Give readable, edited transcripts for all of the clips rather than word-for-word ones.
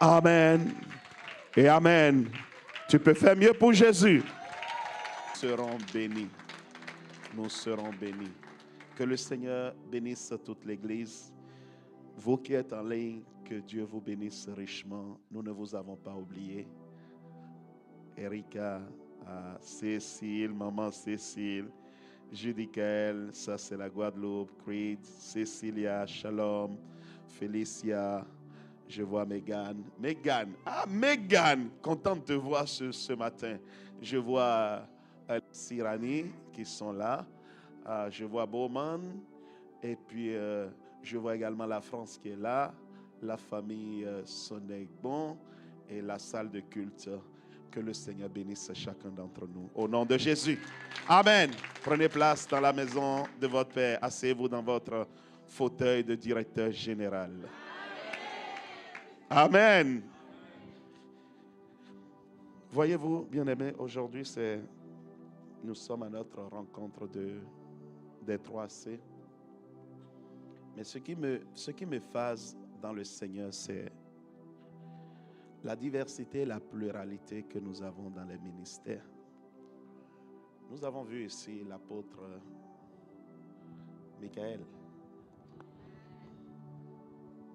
Amen. Et amen. Tu peux faire mieux pour Jésus. Nous serons bénis. Nous serons bénis. Que le Seigneur bénisse toute l'Église. Vous qui êtes en ligne, que Dieu vous bénisse richement. Nous ne vous avons pas oublié. Erika, Cécile, maman Cécile, Judicaël, ça c'est la Guadeloupe, Creed, Cécilia, Shalom, Félicia, je vois Megan. Megan, contente de te voir ce matin. Je vois Sirani qui sont là. Je vois Bowman. Et puis, je vois également la France qui est là. La famille Sonegbon et la salle de culte. Que le Seigneur bénisse chacun d'entre nous. Au nom de Jésus. Amen. Prenez place dans la maison de votre Père. Asseyez-vous dans votre fauteuil de directeur général. Amen. Voyez-vous, bien-aimés, aujourd'hui, nous sommes à notre rencontre des 3C. Mais ce qui me phase dans le Seigneur, c'est la diversité et la pluralité que nous avons dans les ministères. Nous avons vu ici l'apôtre Michael,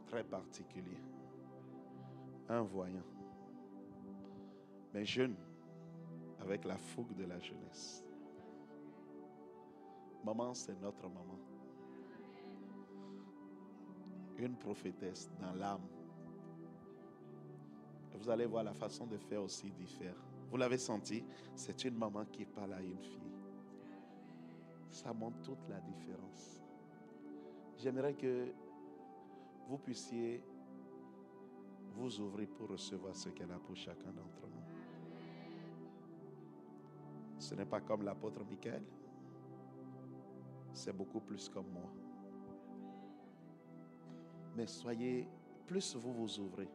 très particulier, un voyant, mais jeune, avec la fougue de la jeunesse. Maman, c'est notre maman. Une prophétesse dans l'âme. Vous allez voir la façon de faire aussi diffère. Vous l'avez senti, c'est une maman qui parle à une fille. Ça montre toute la différence. J'aimerais que vous puissiez vous ouvrir pour recevoir ce qu'elle a pour chacun d'entre nous. Ce n'est pas comme l'apôtre Michael. C'est beaucoup plus comme moi. Mais soyez, plus vous vous ouvrez,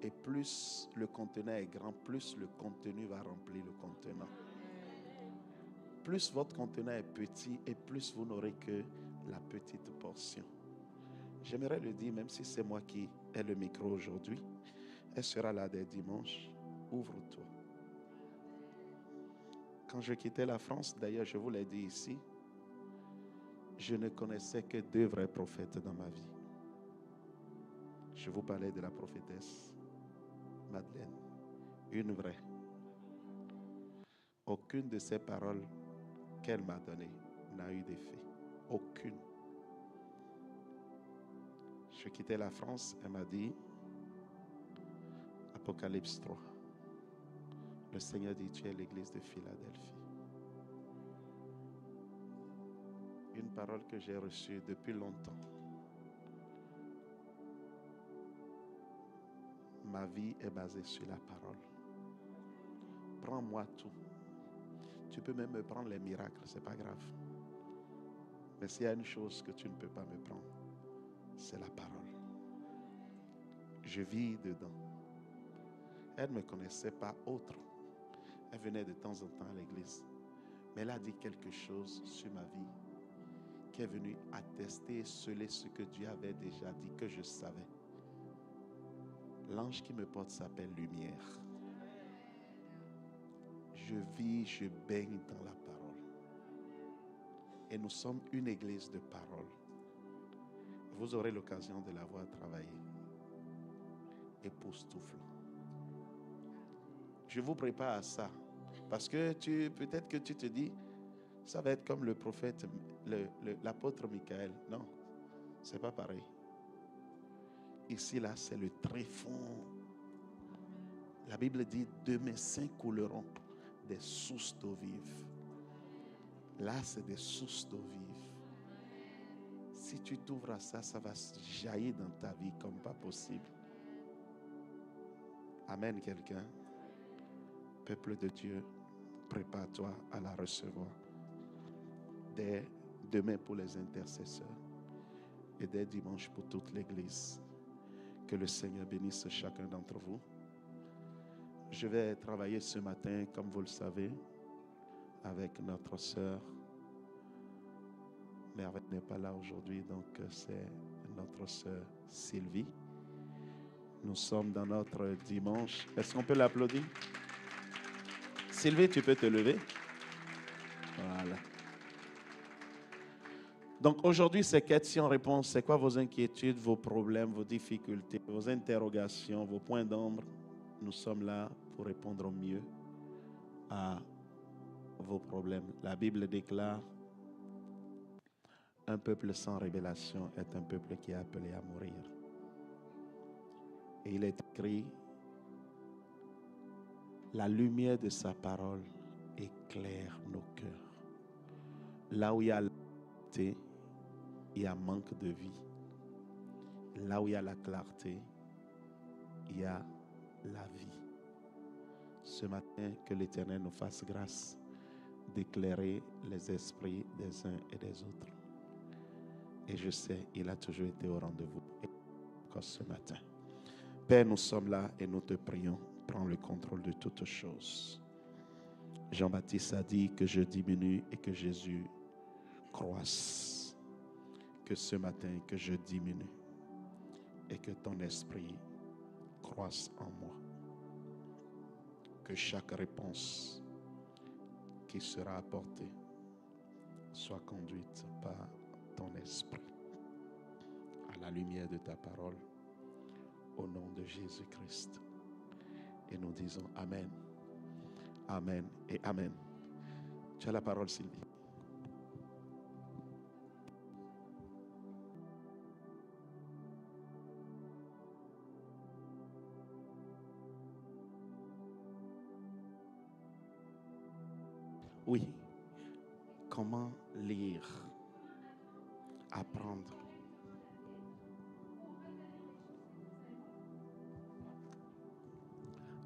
et plus le contenant est grand, plus le contenu va remplir le contenant. Plus votre contenant est petit, et plus vous n'aurez que la petite portion. J'aimerais le dire, même si c'est moi qui ai le micro aujourd'hui, elle sera là dès dimanche. Ouvre-toi. Quand je quittais la France, d'ailleurs, je vous l'ai dit ici, je ne connaissais que 2 vrais prophètes dans ma vie. Je vous parlais de la prophétesse Madeleine, une vraie. Aucune de ces paroles qu'elle m'a données n'a eu d'effet. Aucune. Je quittais la France, elle m'a dit, Apocalypse 3. Le Seigneur dit, tu es l'église de Philadelphie. Une parole que j'ai reçue depuis longtemps. Ma vie est basée sur la parole. Prends-moi tout. Tu peux même me prendre les miracles, c'est pas grave. Mais s'il y a une chose que tu ne peux pas me prendre, c'est la parole. Je vis dedans. Elle ne me connaissait pas autre. Elle venait de temps en temps à l'église. Mais elle a dit quelque chose sur ma vie qui est venu attester et sceller ce que Dieu avait déjà dit, que je savais. L'ange qui me porte s'appelle Lumière. Je vis, je baigne dans la parole. Et nous sommes une église de parole. Vous aurez l'occasion de la voir travailler. Époustouflant. Je vous prépare à ça. Parce que peut-être que tu te dis, ça va être comme le prophète, l'apôtre Michael. Non, c'est pas pareil. Ici, là, c'est le tréfonds. La Bible dit, de mes seins couleront des sources d'eau vive. Là, c'est des sources d'eau vive. Si tu t'ouvres à ça, ça va jaillir dans ta vie comme pas possible. Amen, quelqu'un. Peuple de Dieu, prépare-toi à la recevoir. Dès demain pour les intercesseurs et dès dimanche pour toute l'église. Que le Seigneur bénisse chacun d'entre vous. Je vais travailler ce matin, comme vous le savez, avec notre sœur. Mais elle n'est pas là aujourd'hui, donc c'est notre sœur Sylvie. Nous sommes dans notre dimanche. Est-ce qu'on peut l'applaudir? Sylvie, tu peux te lever? Voilà. Donc aujourd'hui, c'est questions-réponses. C'est quoi vos inquiétudes, vos problèmes, vos difficultés, vos interrogations, vos points d'ombre? Nous sommes là pour répondre au mieux à vos problèmes. La Bible déclare: un peuple sans révélation est un peuple qui est appelé à mourir. Et il est écrit: la lumière de sa parole éclaire nos cœurs. Là où il y a la clarté, il y a manque de vie. Là où il y a la clarté, il y a la vie. Ce matin, que l'Éternel nous fasse grâce d'éclairer les esprits des uns et des autres. Et je sais, il a toujours été au rendez-vous. Et encore ce matin. Père, nous sommes là et nous te prions. Prends le contrôle de toutes choses. Jean-Baptiste a dit que je diminue et que Jésus croisse. Que ce matin, que je diminue et que ton esprit croisse en moi. Que chaque réponse qui sera apportée soit conduite par ton esprit à la lumière de ta parole, au nom de Jésus-Christ. Et nous disons Amen, Amen et Amen. Tu as la parole, Sylvie. Oui. Comment lire, apprendre.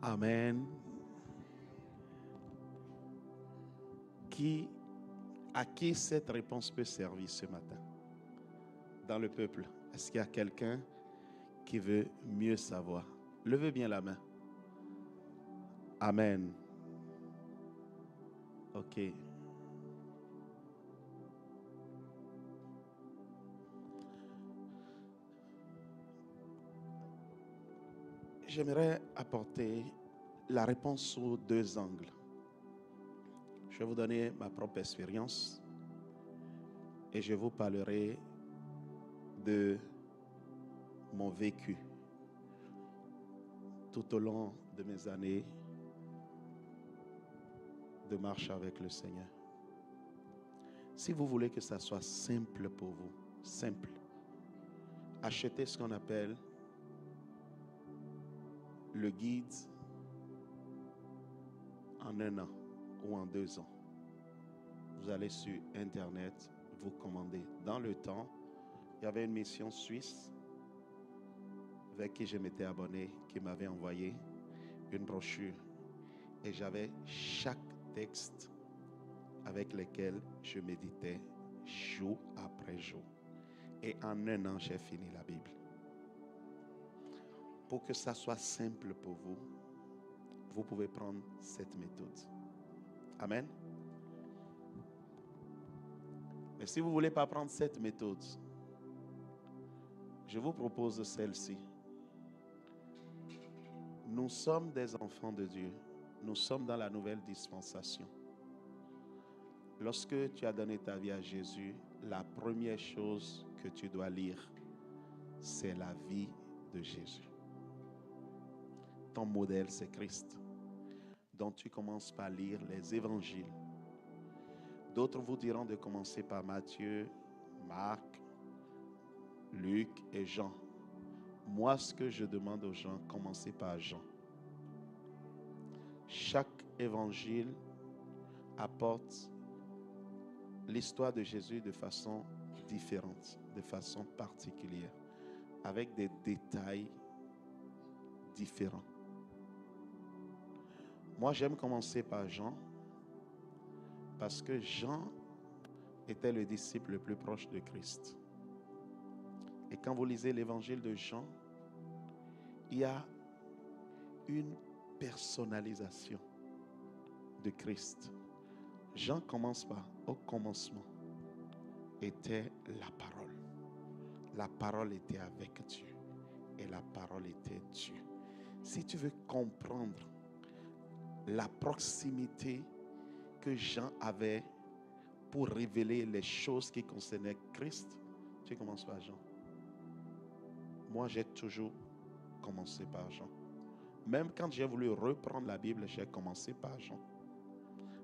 Amen. À qui cette réponse peut servir ce matin? Dans le peuple, est-ce qu'il y a quelqu'un qui veut mieux savoir? Levez bien la main. Amen. Ok. J'aimerais apporter la réponse sous deux angles. Je vais vous donner ma propre expérience et je vous parlerai de mon vécu tout au long de mes années de marche avec le Seigneur. Si vous voulez que ça soit simple pour vous, simple, achetez ce qu'on appelle le guide en 1 an ou en 2 ans. Vous allez sur Internet, vous commandez. Dans le temps, il y avait une mission suisse avec qui je m'étais abonné, qui m'avait envoyé une brochure. Et j'avais chaque texte avec lequel je méditais jour après jour. Et en 1 an, j'ai fini la Bible. Pour que ça soit simple pour vous, vous pouvez prendre cette méthode. Amen. Mais si vous ne voulez pas prendre cette méthode, je vous propose celle-ci. Nous sommes des enfants de Dieu. Nous sommes dans la nouvelle dispensation. Lorsque tu as donné ta vie à Jésus, la première chose que tu dois lire, c'est la vie de Jésus. Ton modèle, c'est Christ. Donc tu commences par lire les évangiles. D'autres vous diront de commencer par Matthieu, Marc, Luc et Jean. Moi, ce que je demande aux gens, commencez par Jean. Chaque évangile apporte l'histoire de Jésus de façon différente, de façon particulière, avec des détails différents. Moi, j'aime commencer par Jean parce que Jean était le disciple le plus proche de Christ. Et quand vous lisez l'évangile de Jean, il y a une personnalisation de Christ. Jean commence par « Au commencement était la parole. La parole était avec Dieu. et la parole était Dieu. Si tu veux comprendre la proximité que Jean avait pour révéler les choses qui concernaient Christ, tu commences par Jean. Moi, j'ai toujours commencé par Jean. Même quand j'ai voulu reprendre la Bible, j'ai commencé par Jean.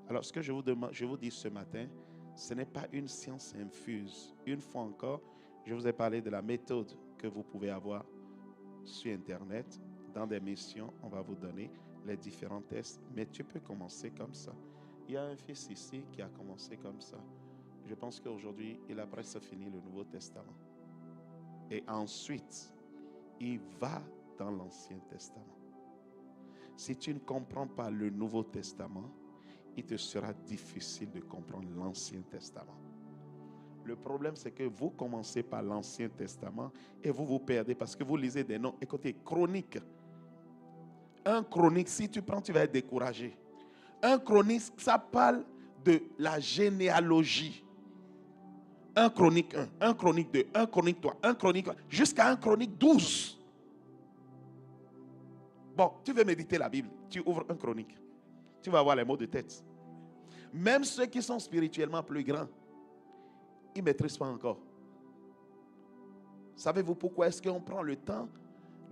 Alors, ce que je vous dis ce matin, ce n'est pas une science infuse. Une fois encore, je vous ai parlé de la méthode que vous pouvez avoir sur Internet. Dans des missions, on va vous donner les différents tests. Mais tu peux commencer comme ça. Il y a un fils ici qui a commencé comme ça. Je pense qu'aujourd'hui, il a presque fini le Nouveau Testament. Et ensuite, il va dans l'Ancien Testament. Si tu ne comprends pas le Nouveau Testament, il te sera difficile de comprendre l'Ancien Testament. Le problème, c'est que vous commencez par l'Ancien Testament et vous vous perdez parce que vous lisez des noms. Écoutez, chronique. Un chronique, si tu prends, tu vas être découragé. Un chronique, ça parle de la généalogie. Un chronique 1, un chronique 2, un chronique 3, un chronique 4, jusqu'à un chronique 12. Bon, tu veux méditer la Bible, tu ouvres un chronique. Tu vas avoir les mots de tête. Même ceux qui sont spirituellement plus grands, ils ne maîtrisent pas encore. Savez-vous pourquoi est-ce qu'on prend le temps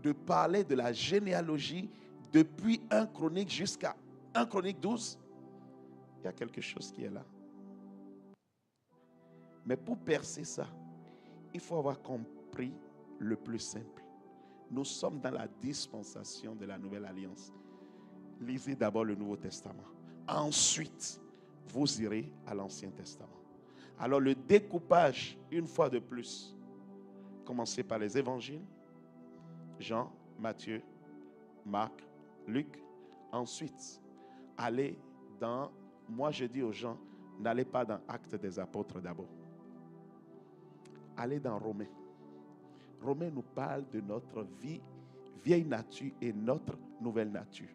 de parler de la généalogie depuis un chronique jusqu'à un chronique 12? Il y a quelque chose qui est là. Mais pour percer ça, il faut avoir compris le plus simple. Nous sommes dans la dispensation de la Nouvelle Alliance. Lisez d'abord le Nouveau Testament. Ensuite, vous irez à l'Ancien Testament. Alors le découpage, une fois de plus, commencez par les évangiles, Jean, Matthieu, Marc, Luc. Ensuite, allez dans, moi je dis aux gens, n'allez pas dans Actes des Apôtres d'abord. Allez dans Romains. Romains nous parle de notre vie, vieille nature et notre nouvelle nature.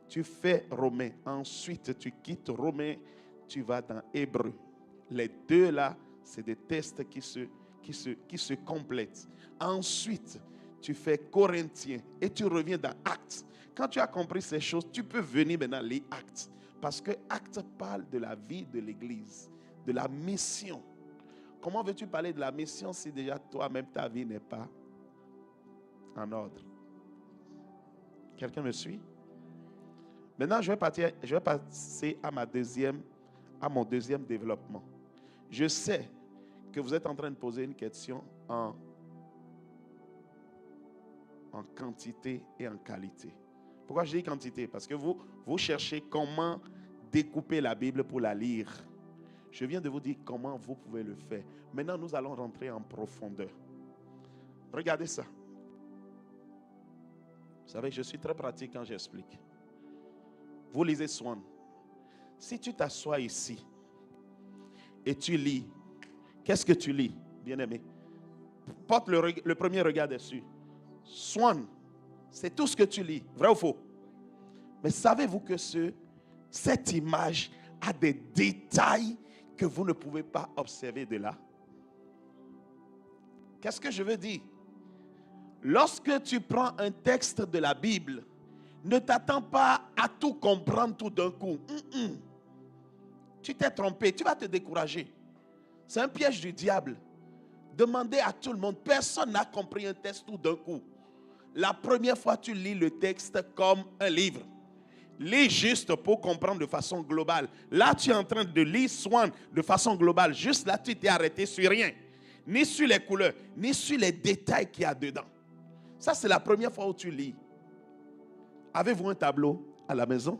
Tu fais Romains, ensuite tu quittes Romains, tu vas dans Hébreux. Les deux là, c'est des tests qui se complètent. Ensuite, tu fais Corinthiens et tu reviens dans Actes. Quand tu as compris ces choses, tu peux venir maintenant lire Actes. Parce que Actes parle de la vie de l'Église, de la mission. Comment veux-tu parler de la mission si déjà toi-même ta vie n'est pas en ordre? Quelqu'un me suit? Maintenant, je vais passer à mon deuxième développement. Je sais que vous êtes en train de poser une question en quantité et en qualité. Pourquoi je dis quantité? Parce que vous cherchez comment découper la Bible pour la lire. Je viens de vous dire comment vous pouvez le faire. Maintenant, nous allons rentrer en profondeur. Regardez ça. Vous savez, je suis très pratique quand j'explique. Vous lisez Swan. Si tu t'assois ici et tu lis, qu'est-ce que tu lis, bien-aimé? Porte le premier regard dessus. Swan, c'est tout ce que tu lis, vrai ou faux? Mais savez-vous que cette image a des détails que vous ne pouvez pas observer de là? Qu'est-ce que je veux dire? Lorsque tu prends un texte de la Bible, ne t'attends pas à tout comprendre tout d'un coup. Tu t'es trompé, tu vas te décourager. C'est un piège du diable. Demandez à tout le monde, personne n'a compris un texte tout d'un coup. La première fois, tu lis le texte comme un livre. Lis juste pour comprendre de façon globale. Là, tu es en train de lire Swan de façon globale. Juste là, tu t'es arrêté sur rien. Ni sur les couleurs, ni sur les détails qu'il y a dedans. Ça, c'est la première fois où tu lis. Avez-vous un tableau à la maison?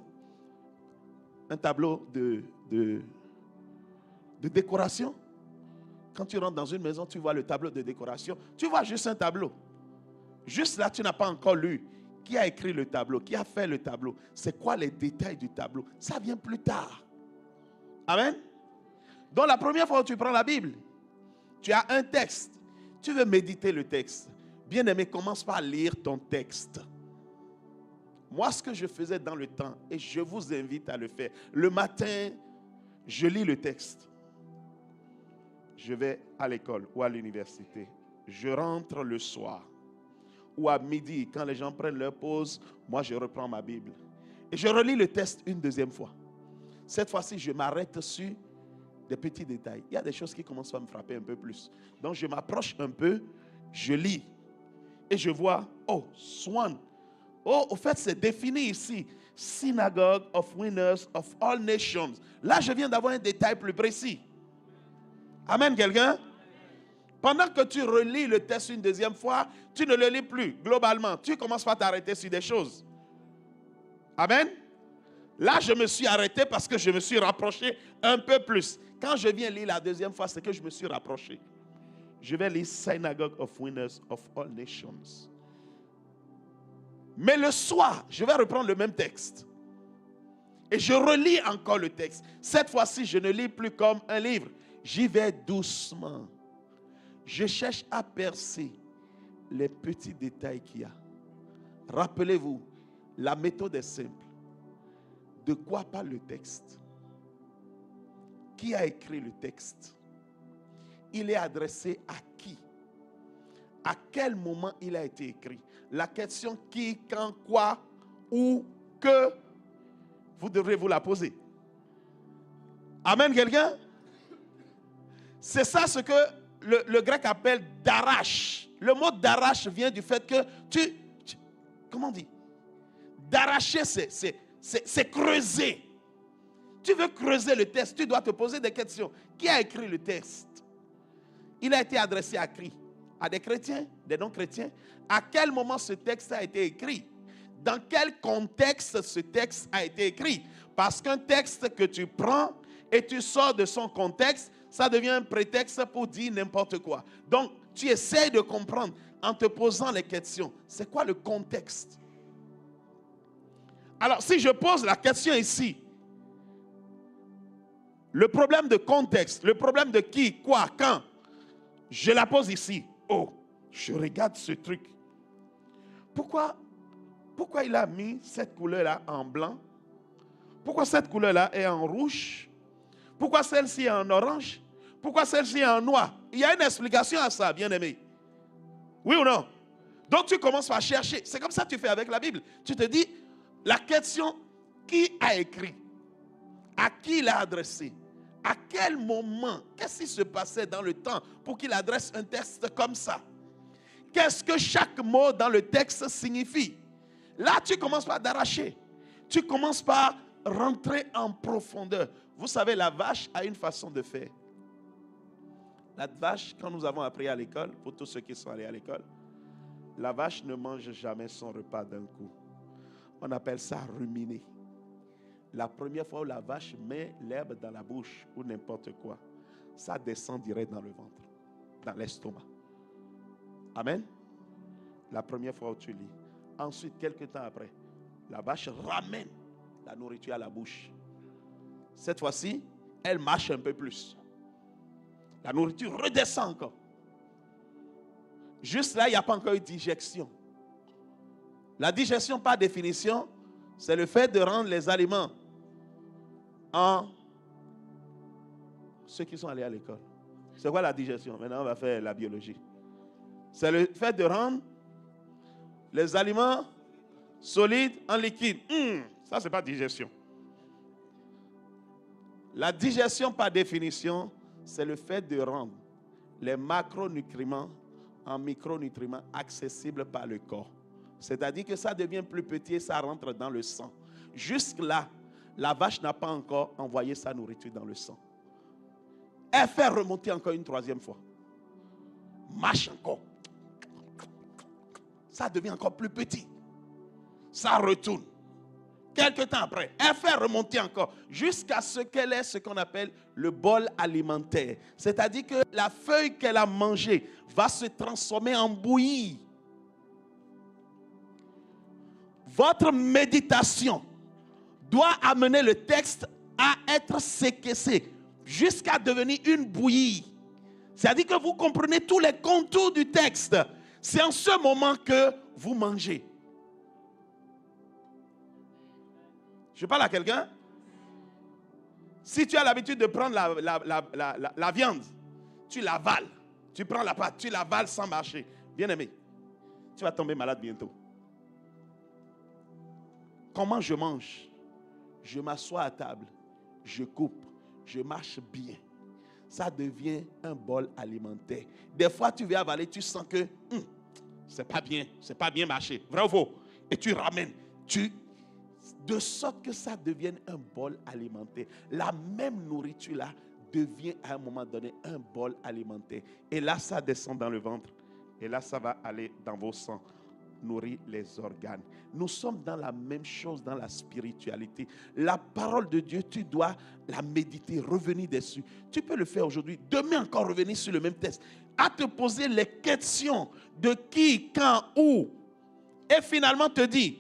Un tableau de décoration? Quand tu rentres dans une maison, tu vois le tableau de décoration. Tu vois juste un tableau. Juste là, tu n'as pas encore lu. Qui a écrit le tableau? Qui a fait le tableau? C'est quoi les détails du tableau? Ça vient plus tard. Amen. Donc la première fois où tu prends la Bible, tu as un texte. Tu veux méditer le texte. Bien-aimé, commence par lire ton texte. Moi, ce que je faisais dans le temps, et je vous invite à le faire. Le matin, je lis le texte. Je vais à l'école ou à l'université. Je rentre le soir. ou à midi, quand les gens prennent leur pause, moi je reprends ma Bible. Et je relis le texte une deuxième fois. Cette fois-ci, je m'arrête sur des petits détails. Il y a des choses qui commencent à me frapper un peu plus. Donc je m'approche un peu, je lis. Et je vois, oh, Swan. Oh, au fait, c'est défini ici. Synagogue of winners of all nations. Là, je viens d'avoir un détail plus précis. Amen, quelqu'un? Pendant que tu relis le texte une deuxième fois, tu ne le lis plus globalement. Tu commences par t'arrêter sur des choses. Amen? Là, je me suis arrêté parce que je me suis rapproché un peu plus. Quand je viens lire la deuxième fois, c'est que je me suis rapproché. Je vais lire Synagogue of Winners of All Nations. Mais le soir, je vais reprendre le même texte. Et je relis encore le texte. Cette fois-ci, je ne lis plus comme un livre. J'y vais doucement. Je cherche à percer les petits détails qu'il y a. Rappelez-vous, la méthode est simple. De quoi parle le texte? Qui a écrit le texte? Il est adressé à qui? À quel moment il a été écrit? La question qui, quand, quoi, où, que, vous devrez vous la poser. Amen, quelqu'un? C'est ça ce que le grec appelle d'arrache. Le mot d'arrache vient du fait que comment on dit? D'arracher, c'est creuser. Tu veux creuser le texte, tu dois te poser des questions. Qui a écrit le texte? Il a été adressé à qui? À des chrétiens, des non-chrétiens. À quel moment ce texte a été écrit? Dans quel contexte ce texte a été écrit? Parce qu'un texte que tu prends et tu sors de son contexte, ça devient un prétexte pour dire n'importe quoi. Donc, tu essaies de comprendre en te posant les questions. C'est quoi le contexte? Alors, si je pose la question ici, le problème de contexte, le problème de qui, quoi, quand, je la pose ici. Oh, je regarde ce truc. Pourquoi il a mis cette couleur-là en blanc? Pourquoi cette couleur-là est en rouge? Pourquoi celle-ci est en orange? Pourquoi celle-ci est en noir? Il y a une explication à ça, bien-aimé. Oui ou non? Donc tu commences par chercher. C'est comme ça que tu fais avec la Bible. Tu te dis, la question, qui a écrit? À qui il a adressé? À quel moment? Qu'est-ce qui se passait dans le temps pour qu'il adresse un texte comme ça? Qu'est-ce que chaque mot dans le texte signifie? Là, tu commences par d'arracher. Tu commences par rentrer en profondeur. Vous savez, la vache a une façon de faire. La vache, quand nous avons appris à l'école, pour tous ceux qui sont allés à l'école, la vache ne mange jamais son repas d'un coup. On appelle ça ruminer. La première fois où la vache met l'herbe dans la bouche ou n'importe quoi, ça descend direct dans le ventre, dans l'estomac. Amen. La première fois où tu lis. Ensuite, quelques temps après, la vache ramène la nourriture à la bouche. Cette fois-ci, elle marche un peu plus. La nourriture redescend encore. Juste là, il n'y a pas encore eu de digestion. La digestion, par définition, c'est le fait de rendre les aliments en... Ceux qui sont allés à l'école. C'est quoi la digestion? Maintenant, on va faire la biologie. C'est le fait de rendre les aliments solides en liquide. Ça, ce n'est pas digestion. La digestion, par définition, c'est le fait de rendre les macronutriments en micronutriments accessibles par le corps. C'est-à-dire que ça devient plus petit et ça rentre dans le sang. Jusque-là, la vache n'a pas encore envoyé sa nourriture dans le sang. Elle fait remonter encore une troisième fois. Marche encore. Ça devient encore plus petit. Ça retourne. Quelque temps après, elle fait remonter encore jusqu'à ce qu'elle ait ce qu'on appelle le bol alimentaire. C'est-à-dire que la feuille qu'elle a mangée va se transformer en bouillie. Votre méditation doit amener le texte à être séquencé jusqu'à devenir une bouillie. C'est-à-dire que vous comprenez tous les contours du texte. C'est en ce moment que vous mangez. Je parle à quelqu'un? Si tu as l'habitude de prendre la viande, tu l'avales. Tu prends la pâte, tu l'avales sans mâcher. Bien aimé, Tu vas tomber malade bientôt. Comment je mange? Je m'assois à table, je coupe, je marche bien. Ça devient un bol alimentaire. Des fois, tu viens avaler, tu sens que c'est pas bien marché. Vrai ou faux? Et tu ramènes, de sorte que ça devienne un bol alimentaire. La même nourriture là devient à un moment donné un bol alimentaire. Et là, ça descend dans le ventre. Et là, ça va aller dans vos sangs, nourrir les organes. Nous sommes dans la même chose dans la spiritualité. La parole de Dieu, tu dois la méditer, revenir dessus. Tu peux le faire aujourd'hui. Demain encore revenir sur le même texte. À te poser les questions de qui, quand, où. Et finalement te dire,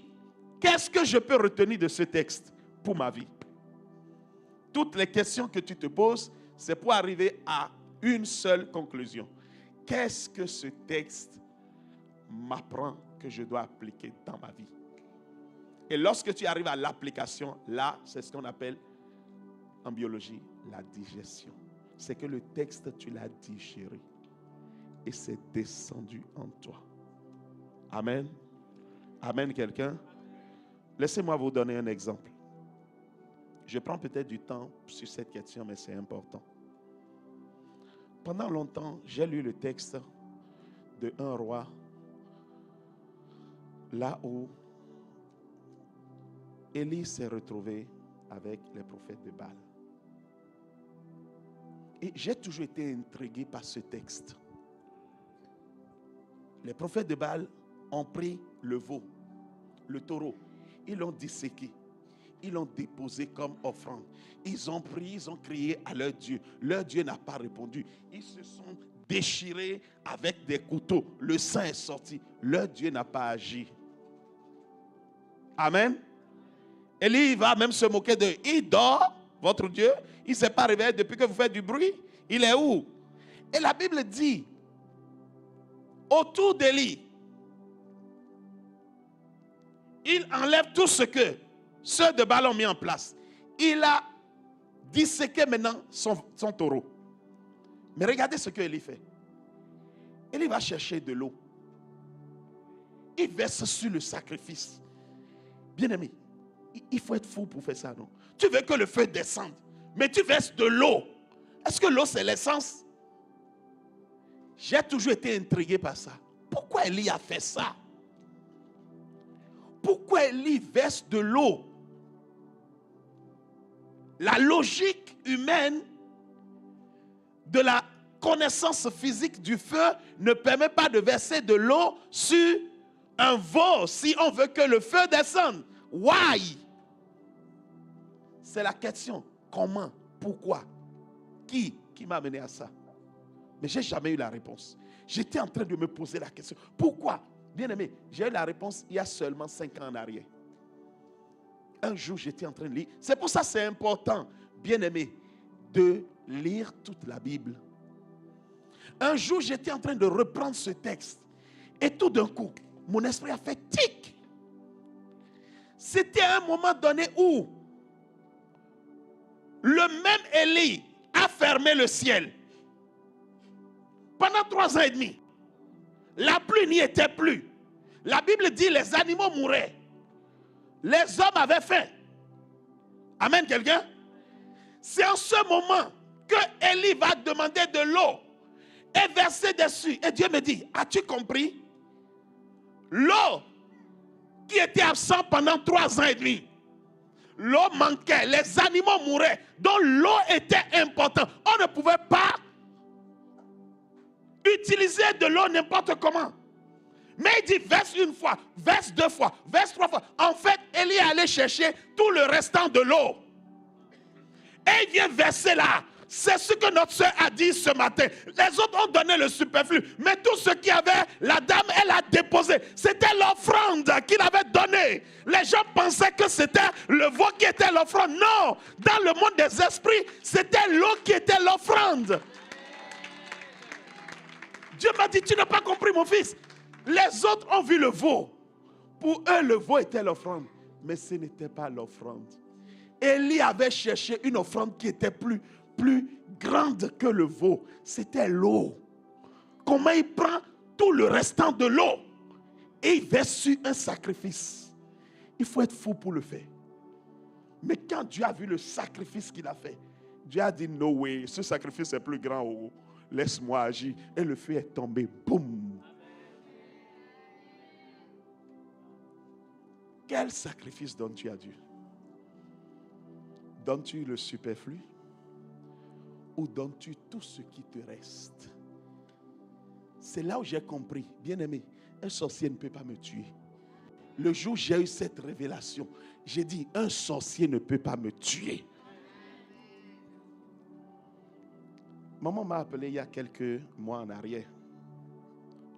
qu'est-ce que je peux retenir de ce texte pour ma vie? Toutes les questions que tu te poses, c'est pour arriver à une seule conclusion. Qu'est-ce que ce texte m'apprend que je dois appliquer dans ma vie? Et lorsque tu arrives à l'application, là, c'est ce qu'on appelle en biologie la digestion. C'est que le texte, tu l'as digéré et c'est descendu en toi. Amen. Amen, quelqu'un? Laissez-moi vous donner un exemple. Je prends peut-être du temps sur cette question, mais c'est important. Pendant longtemps, j'ai lu le texte de 1 roi, là où Élie s'est retrouvé avec les prophètes de Baal. Et j'ai toujours été intrigué par ce texte. Les prophètes de Baal ont pris le veau, le taureau, ils l'ont disséqué, ils l'ont déposé comme offrande. Ils ont pris, ils ont crié à leur Dieu. Leur Dieu n'a pas répondu. Ils se sont déchirés avec des couteaux. Le sang est sorti. Leur Dieu n'a pas agi. Amen. Élie va même se moquer d'eux. Il dort, votre Dieu. Il ne s'est pas réveillé depuis que vous faites du bruit. Il est où? Et la Bible dit, autour d'Élie, il enlève tout ce que ceux de Baal ont mis en place. Il a disséqué maintenant son taureau. Mais regardez ce que Élie fait. Élie va chercher de l'eau. Il verse sur le sacrifice. Bien-aimé, il faut être fou pour faire ça, non? Tu veux que le feu descende, mais tu verses de l'eau. Est-ce que l'eau, c'est l'essence? J'ai toujours été intrigué par ça. Pourquoi Élie a fait ça? Pourquoi Élie verse de l'eau? La logique humaine de la connaissance physique du feu ne permet pas de verser de l'eau sur un veau si on veut que le feu descende. Why? C'est la question. Comment? Pourquoi? Qui m'a amené à ça? Mais je n'ai jamais eu la réponse. J'étais en train de me poser la question. Pourquoi? Bien aimé, j'ai eu la réponse il y a seulement 5 ans en arrière. Un jour, j'étais en train de lire. C'est pour ça que c'est important, bien aimé, de lire toute la Bible. Un jour, j'étais en train de reprendre ce texte. Et tout d'un coup, mon esprit a fait tic. C'était un moment donné où le même Élie a fermé le ciel. Pendant 3 ans et demi, la pluie n'y était plus. La Bible dit les animaux mouraient. Les hommes avaient faim. Amen, quelqu'un? C'est en ce moment que Élie va demander de l'eau et verser dessus. Et Dieu me dit, as-tu compris? L'eau qui était absente pendant 3 ans et demi. L'eau manquait, les animaux mouraient. Donc l'eau était importante. On ne pouvait pas utiliser de l'eau n'importe comment. Mais il dit verse 1 fois, verse 2 fois, verse 3 fois. En fait, Élie est allé chercher tout le restant de l'eau. Et il vient verser là. C'est ce que notre soeur a dit ce matin. Les autres ont donné le superflu. Mais tout ce qu'il y avait, la dame, elle a déposé. C'était l'offrande qu'il avait donnée. Les gens pensaient que c'était le veau qui était l'offrande. Non, dans le monde des esprits, c'était l'eau qui était l'offrande. Dieu m'a dit, tu n'as pas compris mon fils. Les autres ont vu le veau. Pour eux, le veau était l'offrande. Mais ce n'était pas l'offrande. Élie avait cherché une offrande qui était plus grande que le veau. C'était l'eau. Comment il prend tout le restant de l'eau et il verse sur un sacrifice. Il faut être fou pour le faire. Mais quand Dieu a vu le sacrifice qu'il a fait, Dieu a dit, no way, ce sacrifice est plus grand, oh, laisse-moi agir. Et le feu est tombé, boum. Quel sacrifice donnes-tu à Dieu? Donnes-tu le superflu ou donnes-tu tout ce qui te reste? C'est là où j'ai compris, bien-aimé, un sorcier ne peut pas me tuer. Le jour où j'ai eu cette révélation, j'ai dit, un sorcier ne peut pas me tuer. Maman m'a appelé il y a quelques mois en arrière.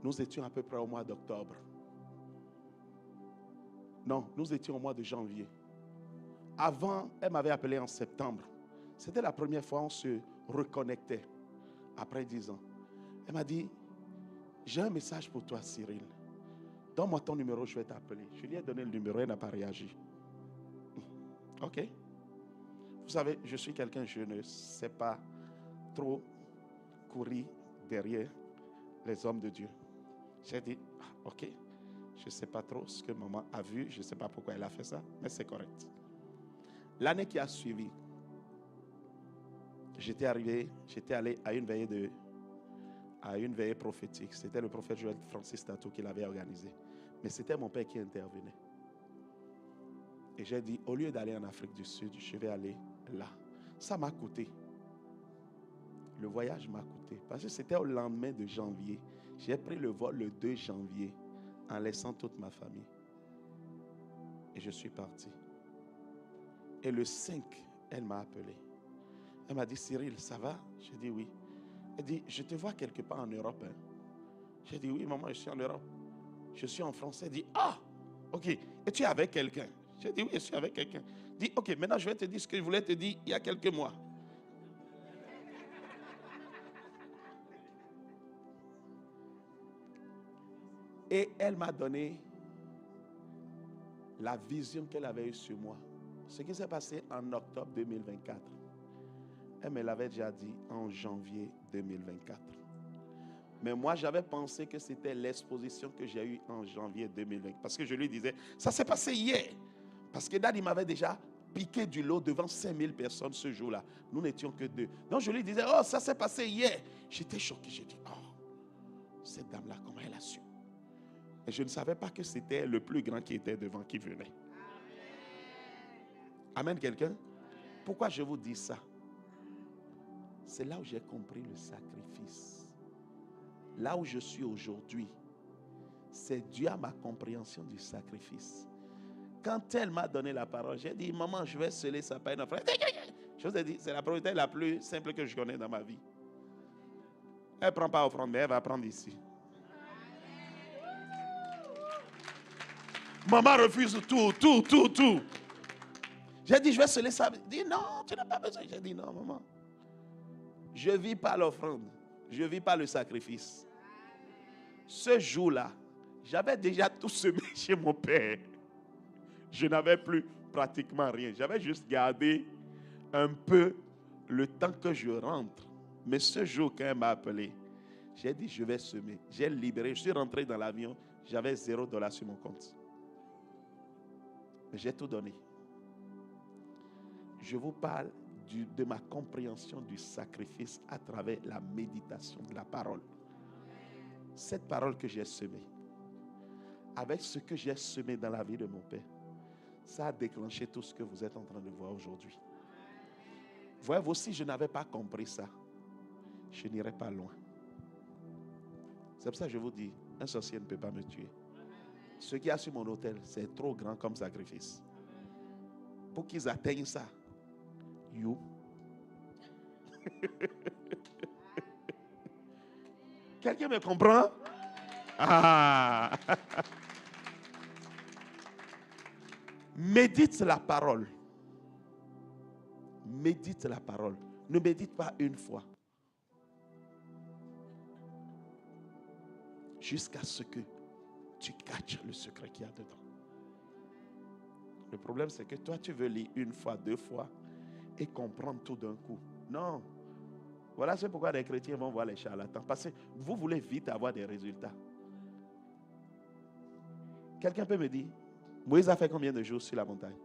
Nous étions à peu près au mois d'octobre. Non, nous étions au mois de janvier. Avant, elle m'avait appelé en septembre. C'était la première fois on se reconnectait après 10 ans. Elle m'a dit, j'ai un message pour toi, Cyril. Donne-moi ton numéro, je vais t'appeler. Je lui ai donné le numéro, elle n'a pas réagi. Ok. Vous savez, je suis quelqu'un, je ne sais pas trop courir derrière les hommes de Dieu. J'ai dit, ok, je ne sais pas trop ce que maman a vu, je ne sais pas pourquoi elle a fait ça, mais c'est correct. L'année qui a suivi, j'étais allé à une veillée prophétique. C'était le prophète Joël Francis Tatou qui l'avait organisé. Mais c'était mon père qui intervenait. Et j'ai dit, au lieu d'aller en Afrique du Sud, je vais aller là. Ça m'a coûté. Le voyage m'a coûté. Parce que c'était au lendemain de janvier. J'ai pris le vol le 2 janvier en laissant toute ma famille. Et je suis parti. Et le 5, elle m'a appelé. Elle m'a dit, Cyril, ça va? J'ai dit oui. Elle dit, je te vois quelque part en Europe. Hein? J'ai dit oui, maman, je suis en Europe. Je suis en France. Elle dit, ah, ok. Et tu es avec quelqu'un? J'ai dit oui, je suis avec quelqu'un. Elle dit, ok, maintenant je vais te dire ce que je voulais te dire il y a quelques mois. Et elle m'a donné la vision qu'elle avait eue sur moi. Ce qui s'est passé en octobre 2024. Elle me l'avait déjà dit en janvier 2024. Mais moi, j'avais pensé que c'était l'exposition que j'ai eue en janvier 2024. Parce que je lui disais, ça s'est passé hier. Parce que Daddy m'avait déjà piqué du lot devant 5000 personnes ce jour-là. Nous n'étions que 2. Donc je lui disais, oh, ça s'est passé hier. J'étais choqué. J'ai dit, oh, cette dame-là, comment elle a su? Et je ne savais pas que c'était le plus grand qui était devant qui venait. Amen, quelqu'un? Pourquoi je vous dis ça? C'est là où j'ai compris le sacrifice. Là où je suis aujourd'hui, c'est dû à ma compréhension du sacrifice. Quand elle m'a donné la parole, j'ai dit, maman, je vais sceller sa peine. Je vous ai dit, c'est la priorité la plus simple que je connais dans ma vie. Elle ne prend pas offrande, mais elle va prendre ici. Maman refuse tout. J'ai dit, je vais sceller ça. Elle dit, non, tu n'as pas besoin. J'ai dit, non, maman. Je ne vis pas l'offrande. Je ne vis pas le sacrifice. Ce jour-là, j'avais déjà tout semé chez mon père. Je n'avais plus pratiquement rien. J'avais juste gardé un peu le temps que je rentre. Mais ce jour, quand elle m'a appelé, j'ai dit, je vais semer. J'ai libéré. Je suis rentré dans l'avion. J'avais $0 sur mon compte. Mais j'ai tout donné. Je vous parle de ma compréhension du sacrifice à travers la méditation de la parole. Cette parole que j'ai semée, avec ce que j'ai semé dans la vie de mon père, ça a déclenché tout ce que vous êtes en train de voir aujourd'hui. Voyez-vous, si je n'avais pas compris ça, je n'irais pas loin. C'est pour ça que je vous dis, un sorcier ne peut pas me tuer. Ce qu'il y a sur mon autel, c'est trop grand comme sacrifice. Pour qu'ils atteignent ça, you. Quelqu'un me comprend? Ah. Médite la parole. Médite la parole. Ne médite pas une fois. Jusqu'à ce que tu catches le secret qu'il y a dedans. Le problème, c'est que toi, tu veux lire une fois, 2 fois et comprendre tout d'un coup. Non. Voilà, c'est pourquoi les chrétiens vont voir les charlatans. Parce que vous voulez vite avoir des résultats. Quelqu'un peut me dire, Moïse a fait combien de jours sur la montagne?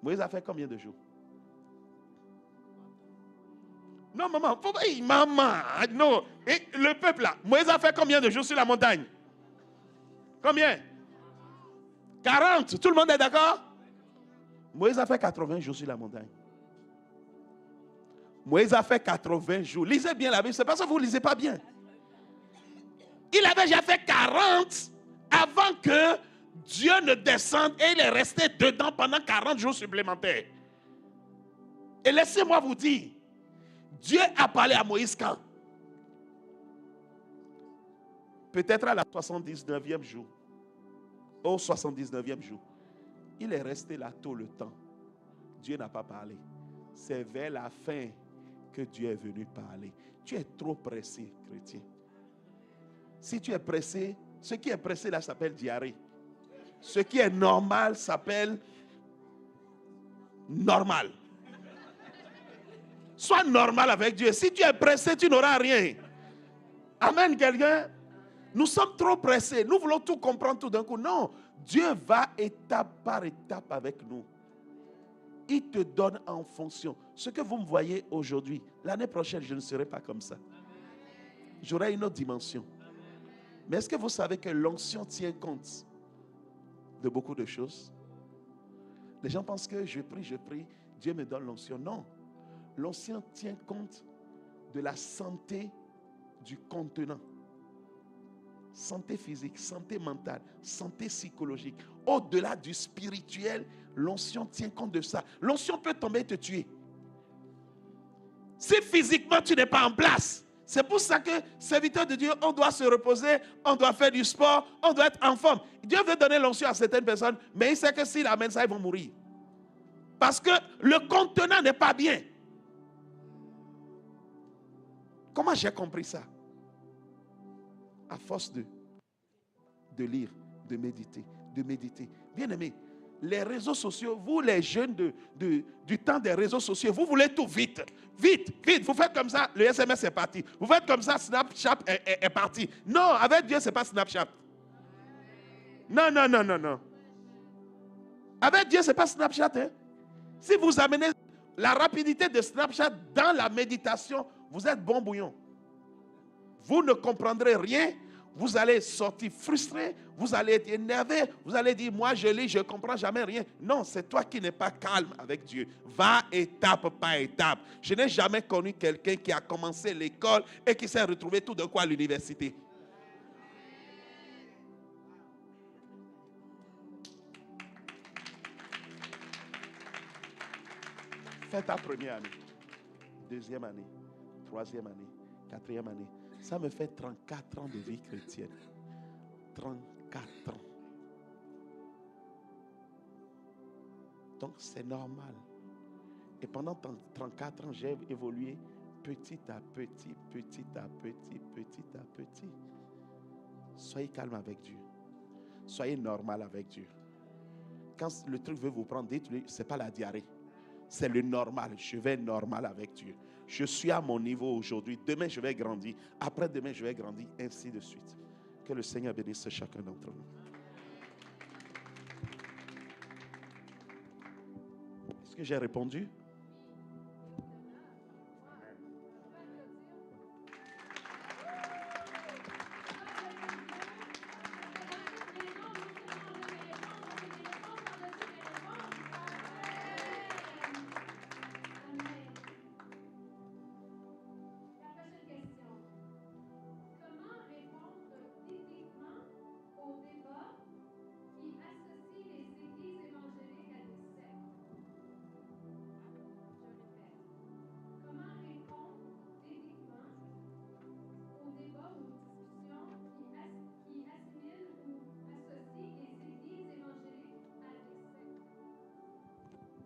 Moïse a fait combien de jours? Non, maman, faut pas dire, maman, non. Et le peuple là, Moïse a fait combien de jours sur la montagne? Combien? 40. Tout le monde est d'accord? Moïse a fait 80 jours sur la montagne. Moïse a fait 80 jours. Lisez bien la Bible, c'est parce que vous ne lisez pas bien. Il avait déjà fait 40 avant que Dieu ne descende et il est resté dedans pendant 40 jours supplémentaires. Et laissez-moi vous dire, Dieu a parlé à Moïse quand? Peut-être à la 79e jour. Au 79e jour. Il est resté là tout le temps. Dieu n'a pas parlé. C'est vers la fin que Dieu est venu parler. Tu es trop pressé, chrétien. Si tu es pressé, ce qui est pressé là s'appelle diarrhée. Ce qui est normal s'appelle normal. Sois normal avec Dieu. Si tu es pressé, tu n'auras rien. Amen, quelqu'un? Nous sommes trop pressés. Nous voulons tout comprendre tout d'un coup. Non, Dieu va étape par étape avec nous. Il te donne en fonction. Ce que vous me voyez aujourd'hui, l'année prochaine, je ne serai pas comme ça. J'aurai une autre dimension. Mais est-ce que vous savez que l'onction tient compte de beaucoup de choses? Les gens pensent que je prie, Dieu me donne l'onction. Non. L'onction tient compte de la santé du contenant. Santé physique, santé mentale, santé psychologique. Au-delà du spirituel, l'onction tient compte de ça. L'onction peut tomber et te tuer. Si physiquement tu n'es pas en place, c'est pour ça que, serviteur de Dieu, on doit se reposer, on doit faire du sport, on doit être en forme. Dieu veut donner l'onction à certaines personnes, mais il sait que s'il amène ça, ils vont mourir. Parce que le contenant n'est pas bien. Comment j'ai compris ça? À force de lire, de méditer. Bien aimé, les réseaux sociaux, vous les jeunes du temps des réseaux sociaux, vous voulez tout vite. Vite. Vous faites comme ça, le SMS est parti. Vous faites comme ça, Snapchat est parti. Non, avec Dieu, ce n'est pas Snapchat. Non. Avec Dieu, ce n'est pas Snapchat. Hein? Si vous amenez la rapidité de Snapchat dans la méditation, vous êtes bon bouillon. Vous ne comprendrez rien. Vous allez sortir frustré, vous allez être énervé, vous allez dire, moi je lis, je ne comprends jamais rien. Non, c'est toi qui n'es pas calme avec Dieu. Va étape par étape. Je n'ai jamais connu quelqu'un qui a commencé l'école et qui s'est retrouvé tout d'un coup à l'université. Fais ta première année, deuxième année, troisième année, quatrième année. Ça me fait 34 ans de vie chrétienne. 34 ans. Donc c'est normal. Et pendant 34 ans, j'ai évolué petit à petit. Soyez calme avec Dieu. Soyez normal avec Dieu. Quand le truc veut vous prendre, dites-lui, ce n'est pas la diarrhée. C'est le normal. Je vais normal avec Dieu. Je suis à mon niveau aujourd'hui. Demain, je vais grandir. Après-demain, je vais grandir. Ainsi de suite. Que le Seigneur bénisse chacun d'entre nous. Est-ce que j'ai répondu?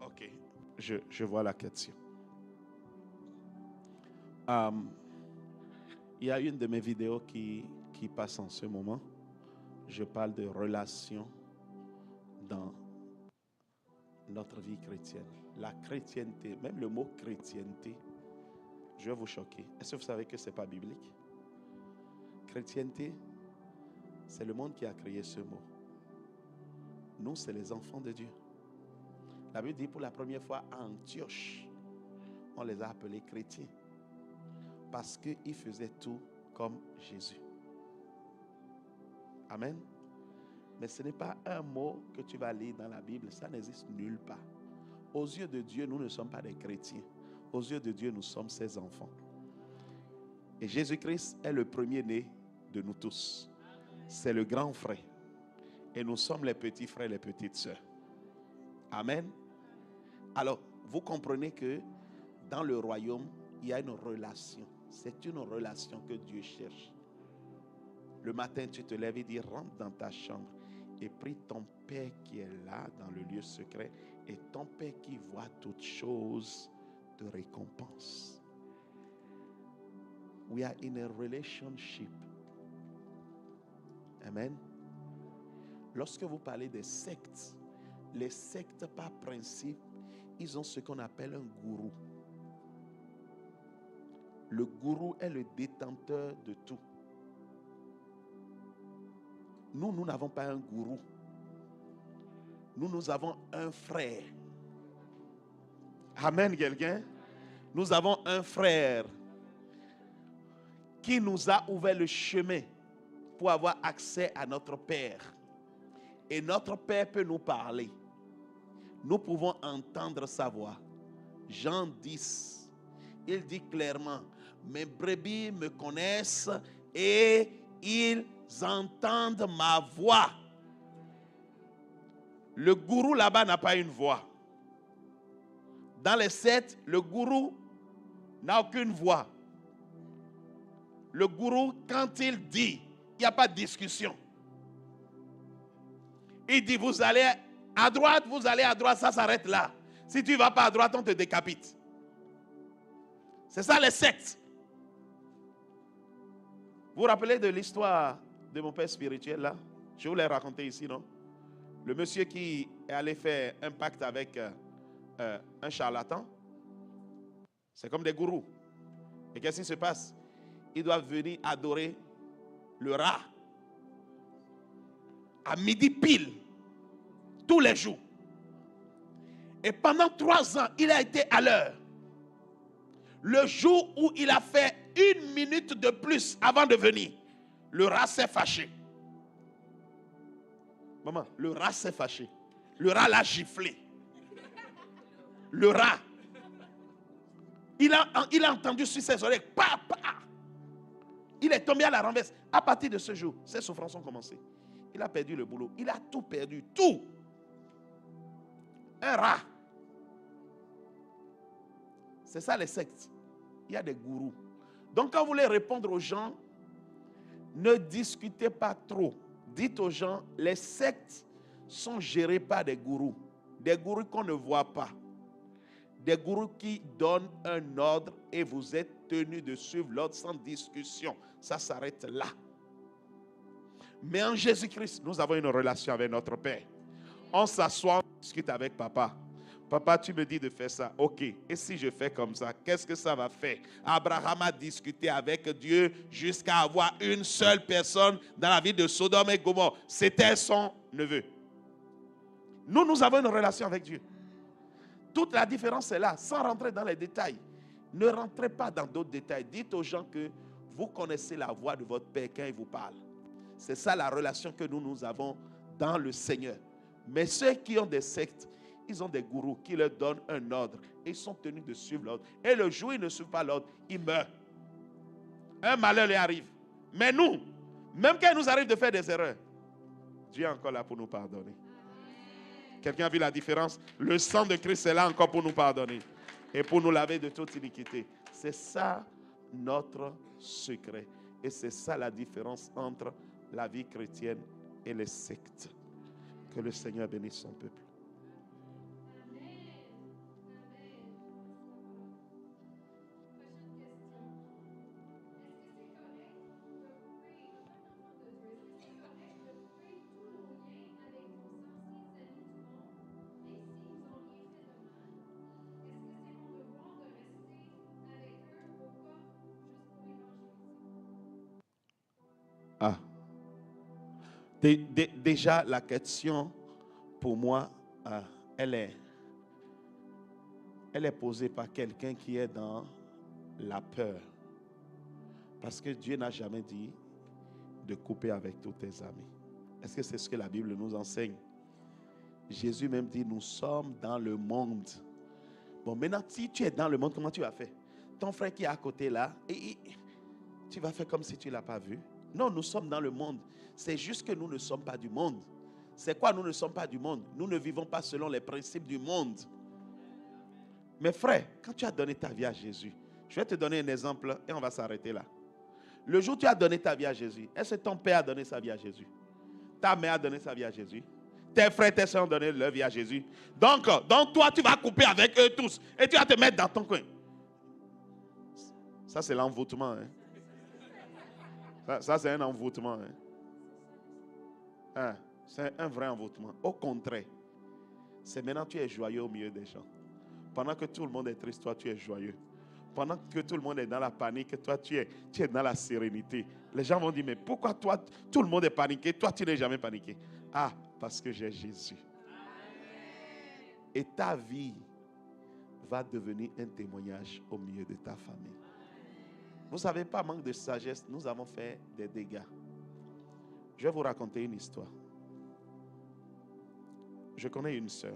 Ok, je vois la question. Il y a une de mes vidéos qui passe en ce moment. Je parle de relations dans notre vie chrétienne. La chrétienté, même le mot chrétienté, je vais vous choquer. Est-ce que vous savez que ce n'est pas biblique? Chrétienté, c'est le monde qui a créé ce mot. Nous, c'est les enfants de Dieu. La Bible dit pour la première fois à Antioche, on les a appelés chrétiens. Parce qu'ils faisaient tout comme Jésus. Amen. Mais ce n'est pas un mot que tu vas lire dans la Bible. Ça n'existe nulle part. Aux yeux de Dieu, nous ne sommes pas des chrétiens. Aux yeux de Dieu, nous sommes ses enfants. Et Jésus-Christ est le premier-né de nous tous. C'est le grand frère. Et nous sommes les petits frères et les petites sœurs. Amen. Alors, vous comprenez que dans le royaume, il y a une relation. C'est une relation que Dieu cherche. Le matin, tu te lèves et dis, rentre dans ta chambre et prie ton Père qui est là dans le lieu secret et ton Père qui voit toutes choses te récompense. We are in a relationship. Amen. Lorsque vous parlez des sectes, les sectes par principe, ils ont ce qu'on appelle un gourou. Le gourou est le détenteur de tout. Nous n'avons pas un gourou. Nous avons un frère. Amen, quelqu'un? Nous avons un frère qui nous a ouvert le chemin pour avoir accès à notre Père. Et notre Père peut nous parler. Nous pouvons entendre sa voix. Jean 10, il dit clairement, mes brebis me connaissent et ils entendent ma voix. Le gourou là-bas n'a pas une voix. Dans les sectes, le gourou n'a aucune voix. Le gourou, quand il dit, il n'y a pas de discussion. Il dit, vous allez à droite, vous allez à droite, ça s'arrête là. Si tu ne vas pas à droite, on te décapite. C'est ça les sectes. Vous vous rappelez de l'histoire de mon père spirituel là? Je vous l'ai raconté ici, non? Le monsieur qui est allé faire un pacte avec un charlatan. C'est comme des gourous. Et qu'est-ce qui se passe? Ils doivent venir adorer le rat à midi pile, tous les jours. Et pendant 3 ans, il a été à l'heure. Le jour où il a fait 1 minute de plus avant de venir, le rat s'est fâché. Maman, le rat s'est fâché. Le rat l'a giflé. Le rat. Il a entendu sur ses oreilles. Pa, pa. Il est tombé à la renverse. À partir de ce jour, ses souffrances ont commencé. Il a perdu le boulot. Il a tout perdu. Tout. Un rat. C'est ça les sectes. Il y a des gourous. Donc quand vous voulez répondre aux gens, ne discutez pas trop. Dites aux gens, les sectes sont gérées par des gourous. Des gourous qu'on ne voit pas. Des gourous qui donnent un ordre et vous êtes tenu de suivre l'ordre sans discussion. Ça s'arrête là. Mais en Jésus-Christ, nous avons une relation avec notre Père. On s'assoit, on discute avec papa. Papa, tu me dis de faire ça. Ok. Et si je fais comme ça, qu'est-ce que ça va faire? Abraham a discuté avec Dieu jusqu'à avoir une seule personne dans la ville de Sodome et Gomorrhe. C'était son neveu. Nous avons une relation avec Dieu. Toute la différence est là, sans rentrer dans les détails. Ne rentrez pas dans d'autres détails. Dites aux gens que vous connaissez la voix de votre Père quand il vous parle. C'est ça la relation que nous avons dans le Seigneur. Mais ceux qui ont des sectes, ils ont des gourous qui leur donnent un ordre. Et ils sont tenus de suivre l'ordre. Et le jour où ils ne suivent pas l'ordre, ils meurent. Un malheur lui arrive. Mais nous, même quand il nous arrive de faire des erreurs, Dieu est encore là pour nous pardonner. Quelqu'un a vu la différence? Le sang de Christ est là encore pour nous pardonner. Et pour nous laver de toute iniquité. C'est ça notre secret. Et c'est ça la différence entre la vie chrétienne et les sectes. Que le Seigneur bénisse son peuple. Ah. Déjà, la question pour moi, elle est posée par quelqu'un qui est dans la peur. Parce que Dieu n'a jamais dit de couper avec tous tes amis. Est-ce que c'est ce que la Bible nous enseigne? Jésus même dit, nous sommes dans le monde. Bon, maintenant, si tu es dans le monde, comment tu vas faire? Ton frère qui est à côté là, tu vas faire comme si tu ne l'as pas vu? Non, nous sommes dans le monde. C'est juste que nous ne sommes pas du monde. C'est quoi, nous ne sommes pas du monde? Nous ne vivons pas selon les principes du monde. Mais frère, quand tu as donné ta vie à Jésus, je vais te donner un exemple et on va s'arrêter là. Le jour où tu as donné ta vie à Jésus, est-ce que ton père a donné sa vie à Jésus? Ta mère a donné sa vie à Jésus? Tes frères, tes soeurs ont donné leur vie à Jésus? Donc toi, tu vas couper avec eux tous et tu vas te mettre dans ton coin. Ça, c'est l'envoûtement. Hein? Ça, c'est un envoûtement. Hein? C'est un vrai envoûtement. Au contraire, c'est maintenant tu es joyeux au milieu des gens. Pendant que tout le monde est triste, toi, tu es joyeux. Pendant que tout le monde est dans la panique, toi, tu es dans la sérénité. Les gens vont dire, mais pourquoi toi, tout le monde est paniqué, toi, tu n'es jamais paniqué? Ah, parce que j'ai Jésus. Et ta vie va devenir un témoignage au milieu de ta famille. Vous savez, par manque de sagesse, nous avons fait des dégâts. Je vais vous raconter une histoire. Je connais une sœur.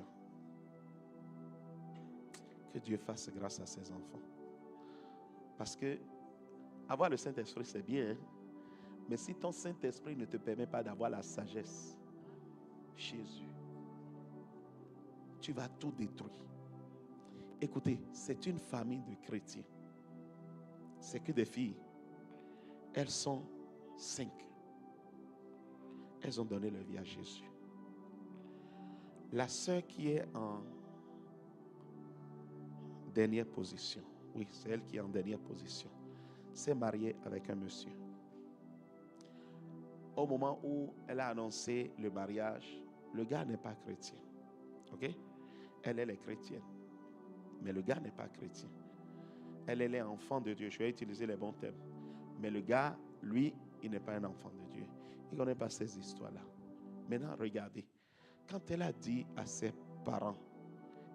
Que Dieu fasse grâce à ses enfants. Parce que avoir le Saint-Esprit, c'est bien. Hein? Mais si ton Saint-Esprit ne te permet pas d'avoir la sagesse, Jésus, tu vas tout détruire. Écoutez, c'est une famille de chrétiens. C'est que des filles. Elles sont 5. Elles ont donné leur vie à Jésus. La sœur qui est en dernière position, oui, c'est elle qui est en dernière position, s'est mariée avec un monsieur. Au moment où elle a annoncé le mariage, le gars n'est pas chrétien. Ok? Elle est chrétienne. Mais le gars n'est pas chrétien. Elle est enfant de Dieu. Je vais utiliser les bons termes. Mais le gars, lui, il n'est pas un enfant de Dieu. Il ne connaît pas ces histoires-là. Maintenant, regardez. Quand elle a dit à ses parents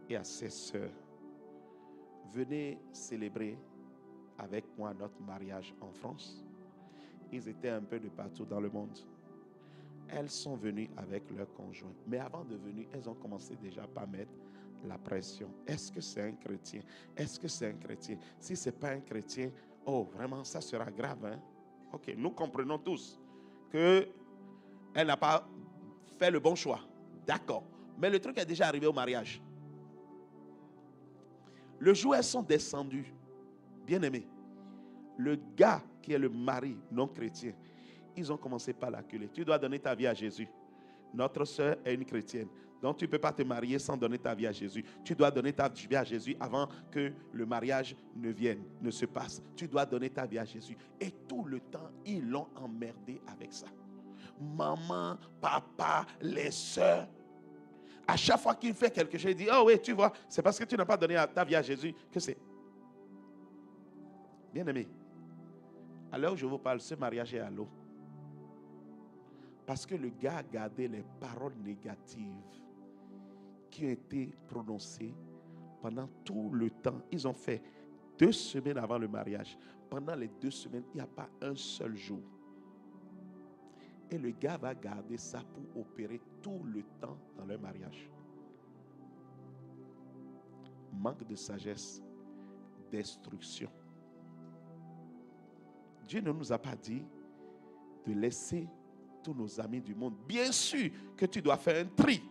et à ses sœurs, venez célébrer avec moi notre mariage en France. Ils étaient un peu de partout dans le monde. Elles sont venues avec leur conjoint. Mais avant de venir, elles ont commencé déjà par mettre la pression. Est-ce que c'est un chrétien? Est-ce que c'est un chrétien? Si ce n'est pas un chrétien, oh, vraiment, ça sera grave. Hein? Ok, nous comprenons tous qu'elle n'a pas fait le bon choix. D'accord. Mais le truc est déjà arrivé au mariage. Le jour où elles sont descendues, bien aimés, le gars qui est le mari non chrétien, ils ont commencé par l'acculer. Tu dois donner ta vie à Jésus. Notre soeur est une chrétienne. Donc tu ne peux pas te marier sans donner ta vie à Jésus. Tu dois donner ta vie à Jésus avant que le mariage ne se passe. Tu dois donner ta vie à Jésus. Et tout le temps, ils l'ont emmerdé avec ça. Maman, papa, les soeurs. À chaque fois qu'il fait quelque chose, il dit, oh oui, tu vois, c'est parce que tu n'as pas donné ta vie à Jésus que c'est. Bien aimé, à l'heure où je vous parle, ce mariage est à l'eau. Parce que le gars a gardé les paroles négatives qui ont été prononcées pendant tout le temps. Ils ont fait 2 semaines avant le mariage. Pendant les 2 semaines, il n'y a pas un seul jour. Et le gars va garder ça pour opérer tout le temps dans leur mariage. Manque de sagesse, destruction. Dieu ne nous a pas dit de laisser tous nos amis du monde. Bien sûr que tu dois faire un tri.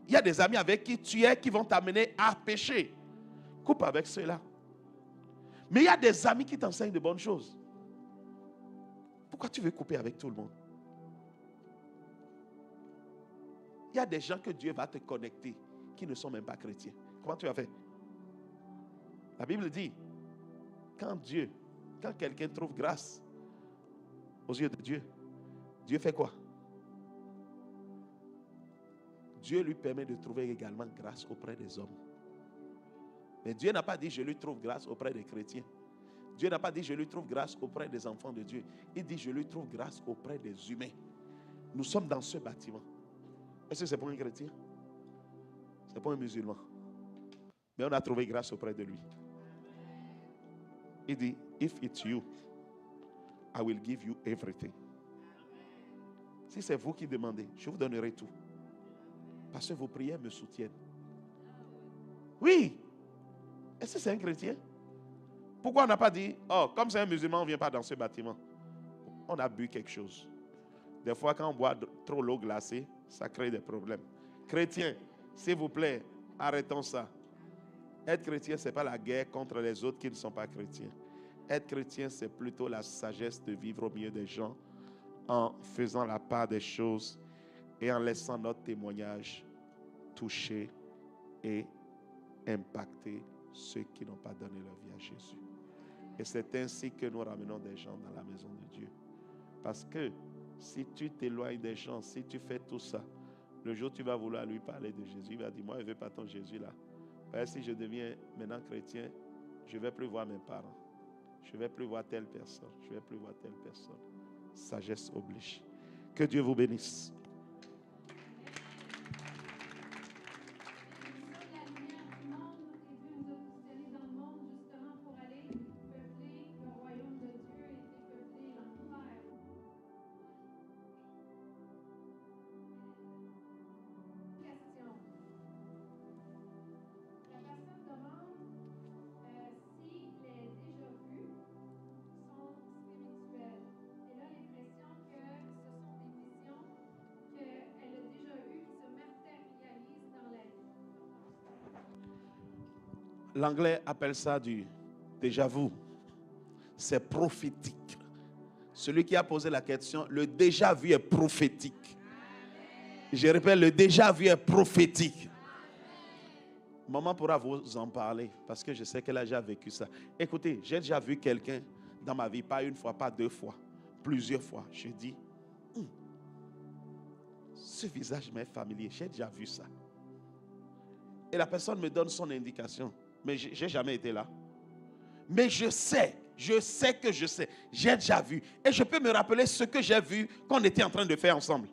Il y a des amis avec qui tu es qui vont t'amener à pécher. Coupe avec ceux-là. Mais il y a des amis qui t'enseignent de bonnes choses. Pourquoi tu veux couper avec tout le monde? Il y a des gens que Dieu va te connecter qui ne sont même pas chrétiens. Comment tu vas faire? La Bible dit, quand quelqu'un trouve grâce aux yeux de Dieu, Dieu fait quoi? Dieu lui permet de trouver également grâce auprès des hommes. Mais Dieu n'a pas dit je lui trouve grâce auprès des chrétiens. Dieu n'a pas dit je lui trouve grâce auprès des enfants de Dieu. Il dit je lui trouve grâce auprès des humains. Nous sommes dans ce bâtiment. Est-ce que c'est pour un chrétien? Ce n'est pas un musulman. Mais on a trouvé grâce auprès de lui. Il dit, if it's you, I will give you everything. Si c'est vous qui demandez, je vous donnerai tout. Parce que vos prières me soutiennent. Oui. Est-ce que c'est un chrétien? Pourquoi on n'a pas dit, oh, comme c'est un musulman, on ne vient pas dans ce bâtiment? On a bu quelque chose. Des fois, quand on boit trop l'eau glacée, ça crée des problèmes. Chrétien, s'il vous plaît, arrêtons ça. Être chrétien, ce n'est pas la guerre contre les autres qui ne sont pas chrétiens. Être chrétien, c'est plutôt la sagesse de vivre au milieu des gens en faisant la part des choses et en laissant notre témoignage toucher et impacter ceux qui n'ont pas donné leur vie à Jésus. Et c'est ainsi que nous ramenons des gens dans la maison de Dieu. Parce que si tu t'éloignes des gens, si tu fais tout ça, le jour où tu vas vouloir lui parler de Jésus, il va dire, moi je ne veux pas ton Jésus là. Si je deviens maintenant chrétien, je ne vais plus voir mes parents. Je ne vais plus voir telle personne. Je ne vais plus voir telle personne. Sagesse oblige. Que Dieu vous bénisse. L'anglais appelle ça du déjà vu. C'est prophétique. Celui qui a posé la question, le déjà vu est prophétique. Je répète, le déjà vu est prophétique. Maman pourra vous en parler parce que je sais qu'elle a déjà vécu ça. Écoutez, j'ai déjà vu quelqu'un dans ma vie, pas une fois, pas deux fois, plusieurs fois. Je dis, ce visage m'est familier, j'ai déjà vu ça. Et la personne me donne son indication. Mais je n'ai jamais été là. Mais je sais que je sais. J'ai déjà vu. Et je peux me rappeler ce que j'ai vu qu'on était en train de faire ensemble.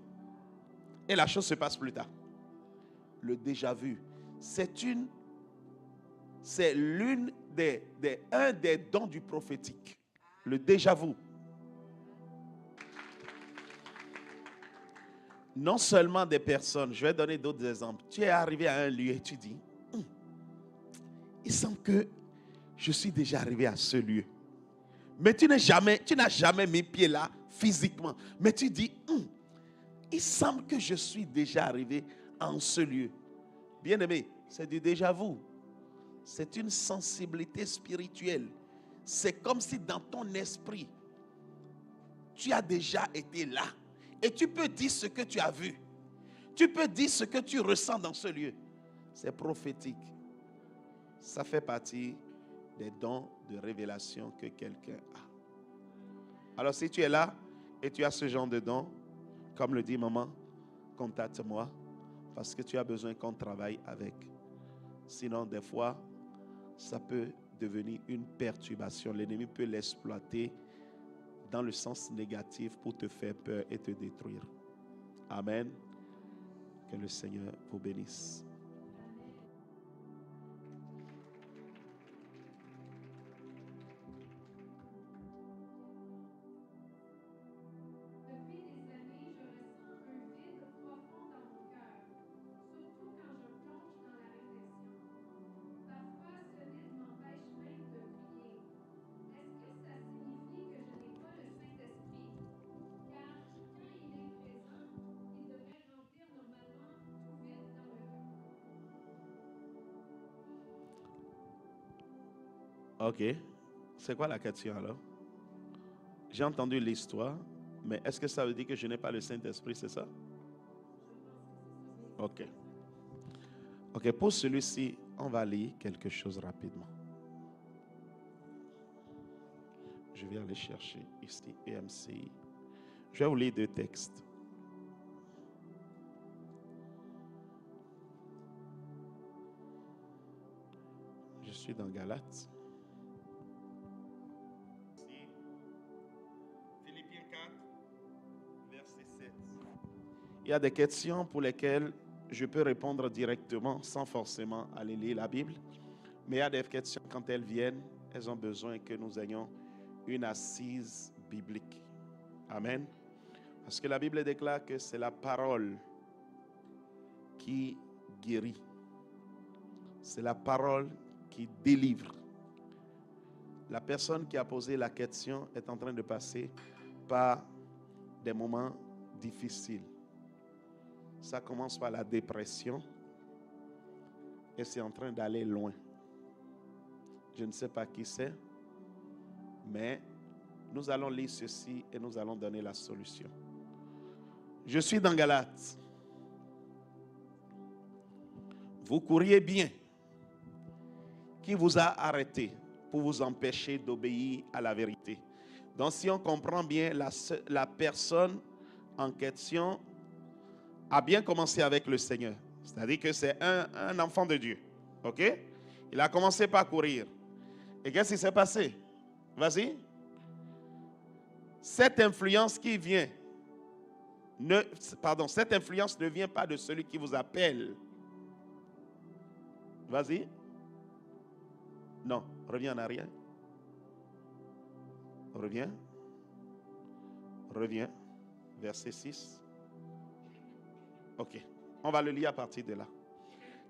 Et la chose se passe plus tard. Le déjà vu, c'est un des dons du prophétique. Le déjà vu. Non seulement des personnes, je vais donner d'autres exemples. Tu es arrivé à un lieu et tu dis, il semble que je suis déjà arrivé à ce lieu. Mais tu n'as jamais mis pied là physiquement. Mais tu dis, il semble que je suis déjà arrivé en ce lieu. Bien-aimé, c'est du déjà vu. C'est une sensibilité spirituelle. C'est comme si dans ton esprit, tu as déjà été là. Et tu peux dire ce que tu as vu. Tu peux dire ce que tu ressens dans ce lieu. C'est prophétique. Ça fait partie des dons de révélation que quelqu'un a. Alors si tu es là et tu as ce genre de dons, comme le dit maman, contacte-moi parce que tu as besoin qu'on travaille avec. Sinon, des fois, ça peut devenir une perturbation. L'ennemi peut l'exploiter dans le sens négatif pour te faire peur et te détruire. Amen. Que le Seigneur vous bénisse. Ok. C'est quoi la question alors? J'ai entendu l'histoire, mais est-ce que ça veut dire que je n'ai pas le Saint-Esprit, c'est ça? Ok. Ok, pour celui-ci, on va lire quelque chose rapidement. Je vais aller chercher ici, EMCI. Je vais vous lire deux textes. Je suis dans Galates. Philippiens 4, verset 7. Il y a des questions pour lesquelles je peux répondre directement sans forcément aller lire la Bible. Mais il y a des questions, quand elles viennent, elles ont besoin que nous ayons une assise biblique. Amen. Parce que la Bible déclare que c'est la parole qui guérit. C'est la parole qui délivre. La personne qui a posé la question est en train de passer par des moments difficiles. Ça commence par la dépression et c'est en train d'aller loin. Je ne sais pas qui c'est, mais nous allons lire ceci et nous allons donner la solution. Je suis dans Galates. Vous couriez bien. Qui vous a arrêté pour vous empêcher d'obéir à la vérité? Donc si on comprend bien, la personne en question a bien commencé avec le Seigneur. C'est-à-dire que c'est un enfant de Dieu. Ok? Il a commencé par courir. Et qu'est-ce qui s'est passé? Vas-y. Cette influence qui vient, cette influence ne vient pas de celui qui vous appelle. Vas-y. Non, reviens en arrière. Reviens. Verset 6. Ok, on va le lire à partir de là.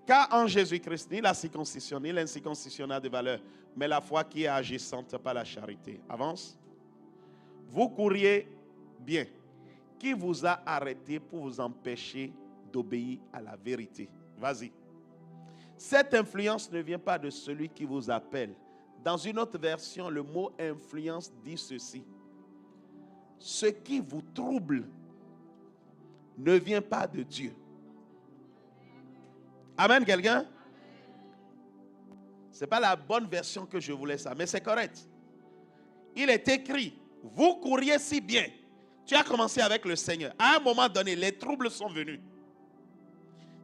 Car en Jésus-Christ, ni la circoncision, ni l'incirconcision n'a de valeur, mais la foi qui est agissante par la charité. Avance. Vous couriez bien. Qui vous a arrêté pour vous empêcher d'obéir à la vérité? Vas-y. Cette influence ne vient pas de celui qui vous appelle. Dans une autre version, le mot influence dit ceci. Ce qui vous trouble ne vient pas de Dieu. Amen, quelqu'un? Ce n'est pas la bonne version que je voulais ça, mais c'est correct. Il est écrit, vous couriez si bien. Tu as commencé avec le Seigneur. À un moment donné, les troubles sont venus.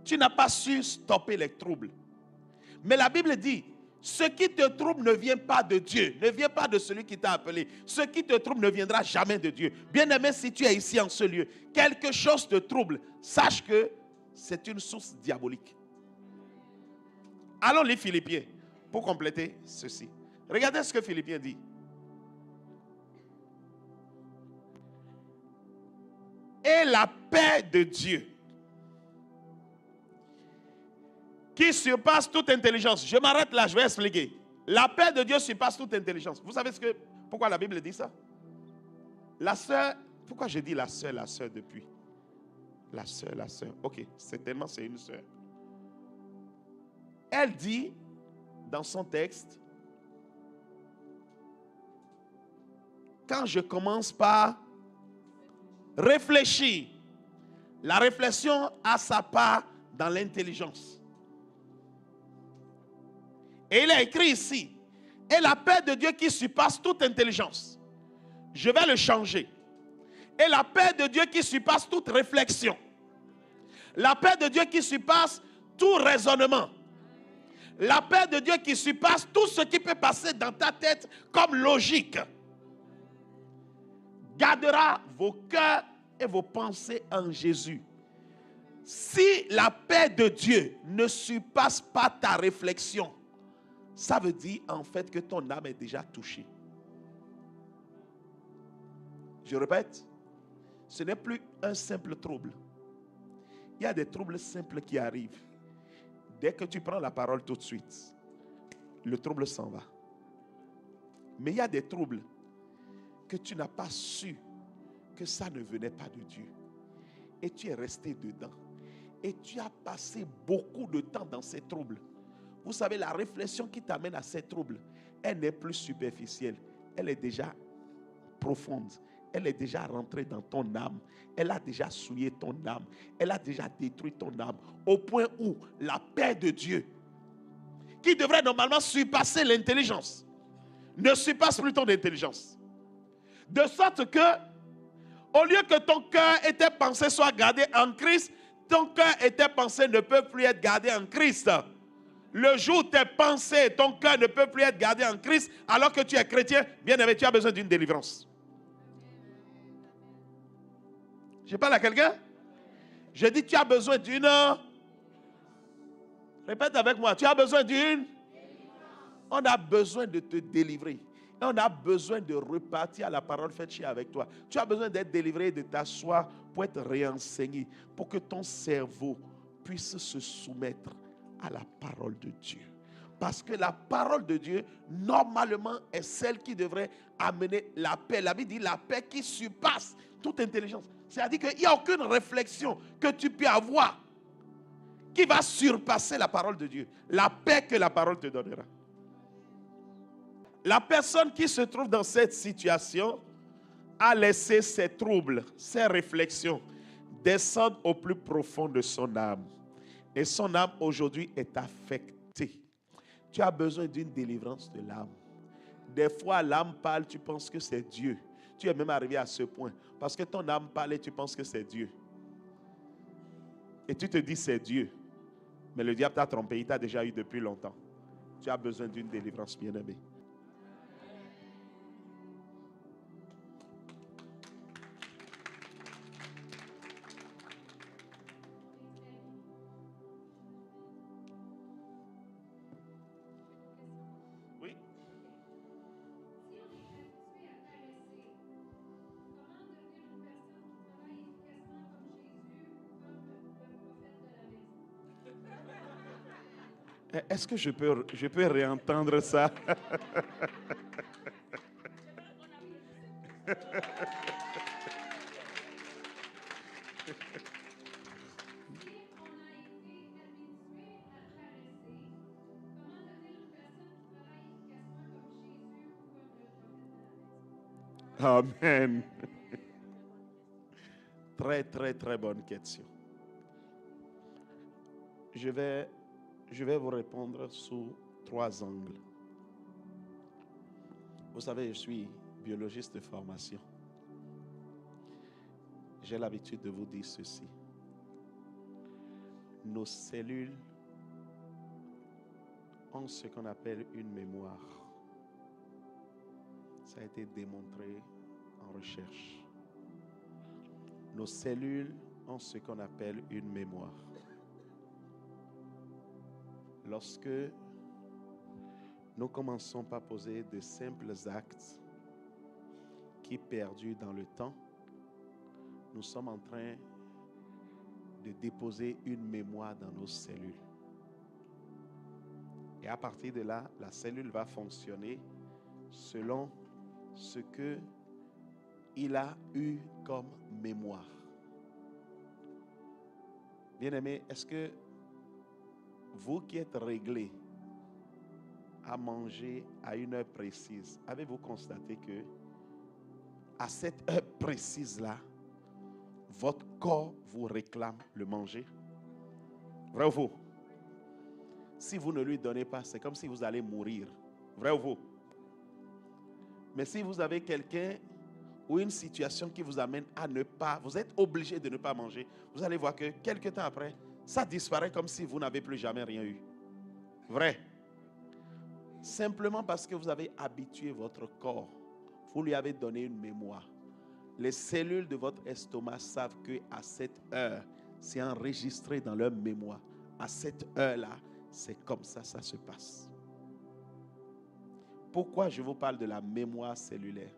Tu n'as pas su stopper les troubles. Mais la Bible dit, ce qui te trouble ne vient pas de Dieu, ne vient pas de celui qui t'a appelé. Ce qui te trouble ne viendra jamais de Dieu. Bien-aimé, si tu es ici en ce lieu, quelque chose te trouble, sache que c'est une source diabolique. Allons lire Philippiens pour compléter ceci. Regardez ce que Philippiens dit. Et la paix de Dieu, qui surpasse toute intelligence. Je m'arrête là, je vais expliquer. La paix de Dieu surpasse toute intelligence. Vous savez pourquoi la Bible dit ça? La sœur, pourquoi je dis la sœur depuis? La sœur. Ok, certainement c'est une sœur. Elle dit dans son texte, quand je commence par réfléchir, la réflexion a sa part dans l'intelligence. Et il est écrit ici, et la paix de Dieu qui surpasse toute intelligence. Je vais le changer. Et la paix de Dieu qui surpasse toute réflexion. La paix de Dieu qui surpasse tout raisonnement. La paix de Dieu qui surpasse tout ce qui peut passer dans ta tête comme logique. Gardera vos cœurs et vos pensées en Jésus. Si la paix de Dieu ne surpasse pas ta réflexion, ça veut dire en fait que ton âme est déjà touchée. Je répète, ce n'est plus un simple trouble. Il y a des troubles simples qui arrivent. Dès que tu prends la parole tout de suite, le trouble s'en va. Mais il y a des troubles que tu n'as pas su que ça ne venait pas de Dieu. Et tu es resté dedans. Et tu as passé beaucoup de temps dans ces troubles. Vous savez, la réflexion qui t'amène à ces troubles, elle n'est plus superficielle. Elle est déjà profonde. Elle est déjà rentrée dans ton âme. Elle a déjà souillé ton âme. Elle a déjà détruit ton âme. Au point où la paix de Dieu, qui devrait normalement surpasser l'intelligence, ne surpasse plus ton intelligence. De sorte que, au lieu que ton cœur et tes pensées soient gardés en Christ, ton cœur et tes pensées ne peuvent plus être gardés en Christ. Le jour où tes pensées et ton cœur ne peuvent plus être gardés en Christ, alors que tu es chrétien, bien aimé, tu as besoin d'une délivrance. Je parle à quelqu'un? Je dis, tu as besoin d'une Répète avec moi. Tu as besoin d'une? On a besoin de te délivrer. Et on a besoin de repartir à la parole faite chez avec toi. Tu as besoin d'être délivré, de t'asseoir pour être réenseigné, pour que ton cerveau puisse se soumettre à la parole de Dieu. Parce que la parole de Dieu, normalement, est celle qui devrait amener la paix. La Bible dit la paix qui surpasse toute intelligence. C'est-à-dire qu'il n'y a aucune réflexion que tu peux avoir qui va surpasser la parole de Dieu. La paix que la parole te donnera. La personne qui se trouve dans cette situation a laissé ses troubles, ses réflexions descendre au plus profond de son âme. Et son âme aujourd'hui est affectée. Tu as besoin d'une délivrance de l'âme. Des fois, l'âme parle, tu penses que c'est Dieu. Tu es même arrivé à ce point. Parce que ton âme parle et tu penses que c'est Dieu. Et tu te dis c'est Dieu. Mais le diable t'a trompé, il t'a déjà eu depuis longtemps. Tu as besoin d'une délivrance, bien-aimé. Oui. Est-ce que je peux réentendre ça? Amen. Très, très, très bonne question. Je vais vous répondre sous 3 angles. Vous savez, je suis biologiste de formation. J'ai l'habitude de vous dire ceci. Nos cellules ont ce qu'on appelle une mémoire. Ça a été démontré en recherche. Nos cellules ont ce qu'on appelle une mémoire. Lorsque nous commençons par poser de simples actes qui perdurent dans le temps, nous sommes en train de déposer une mémoire dans nos cellules. Et à partir de là, la cellule va fonctionner selon ce qu'il a eu comme mémoire. Bien-aimé, est-ce que vous qui êtes réglés à manger à une heure précise, avez-vous constaté que à cette heure précise-là, votre corps vous réclame le manger? Vrai ou faux? Si vous ne lui donnez pas, c'est comme si vous allez mourir. Vrai ou faux? Mais si vous avez quelqu'un ou une situation qui vous amène à ne pas, vous êtes obligé de ne pas manger, vous allez voir que quelques temps après, ça disparaît comme si vous n'avez plus jamais rien eu. Vrai? Simplement parce que vous avez habitué votre corps, vous lui avez donné une mémoire. Les cellules de votre estomac savent qu'à cette heure, c'est enregistré dans leur mémoire. À cette heure-là, c'est comme ça se passe. Pourquoi je vous parle de la mémoire cellulaire?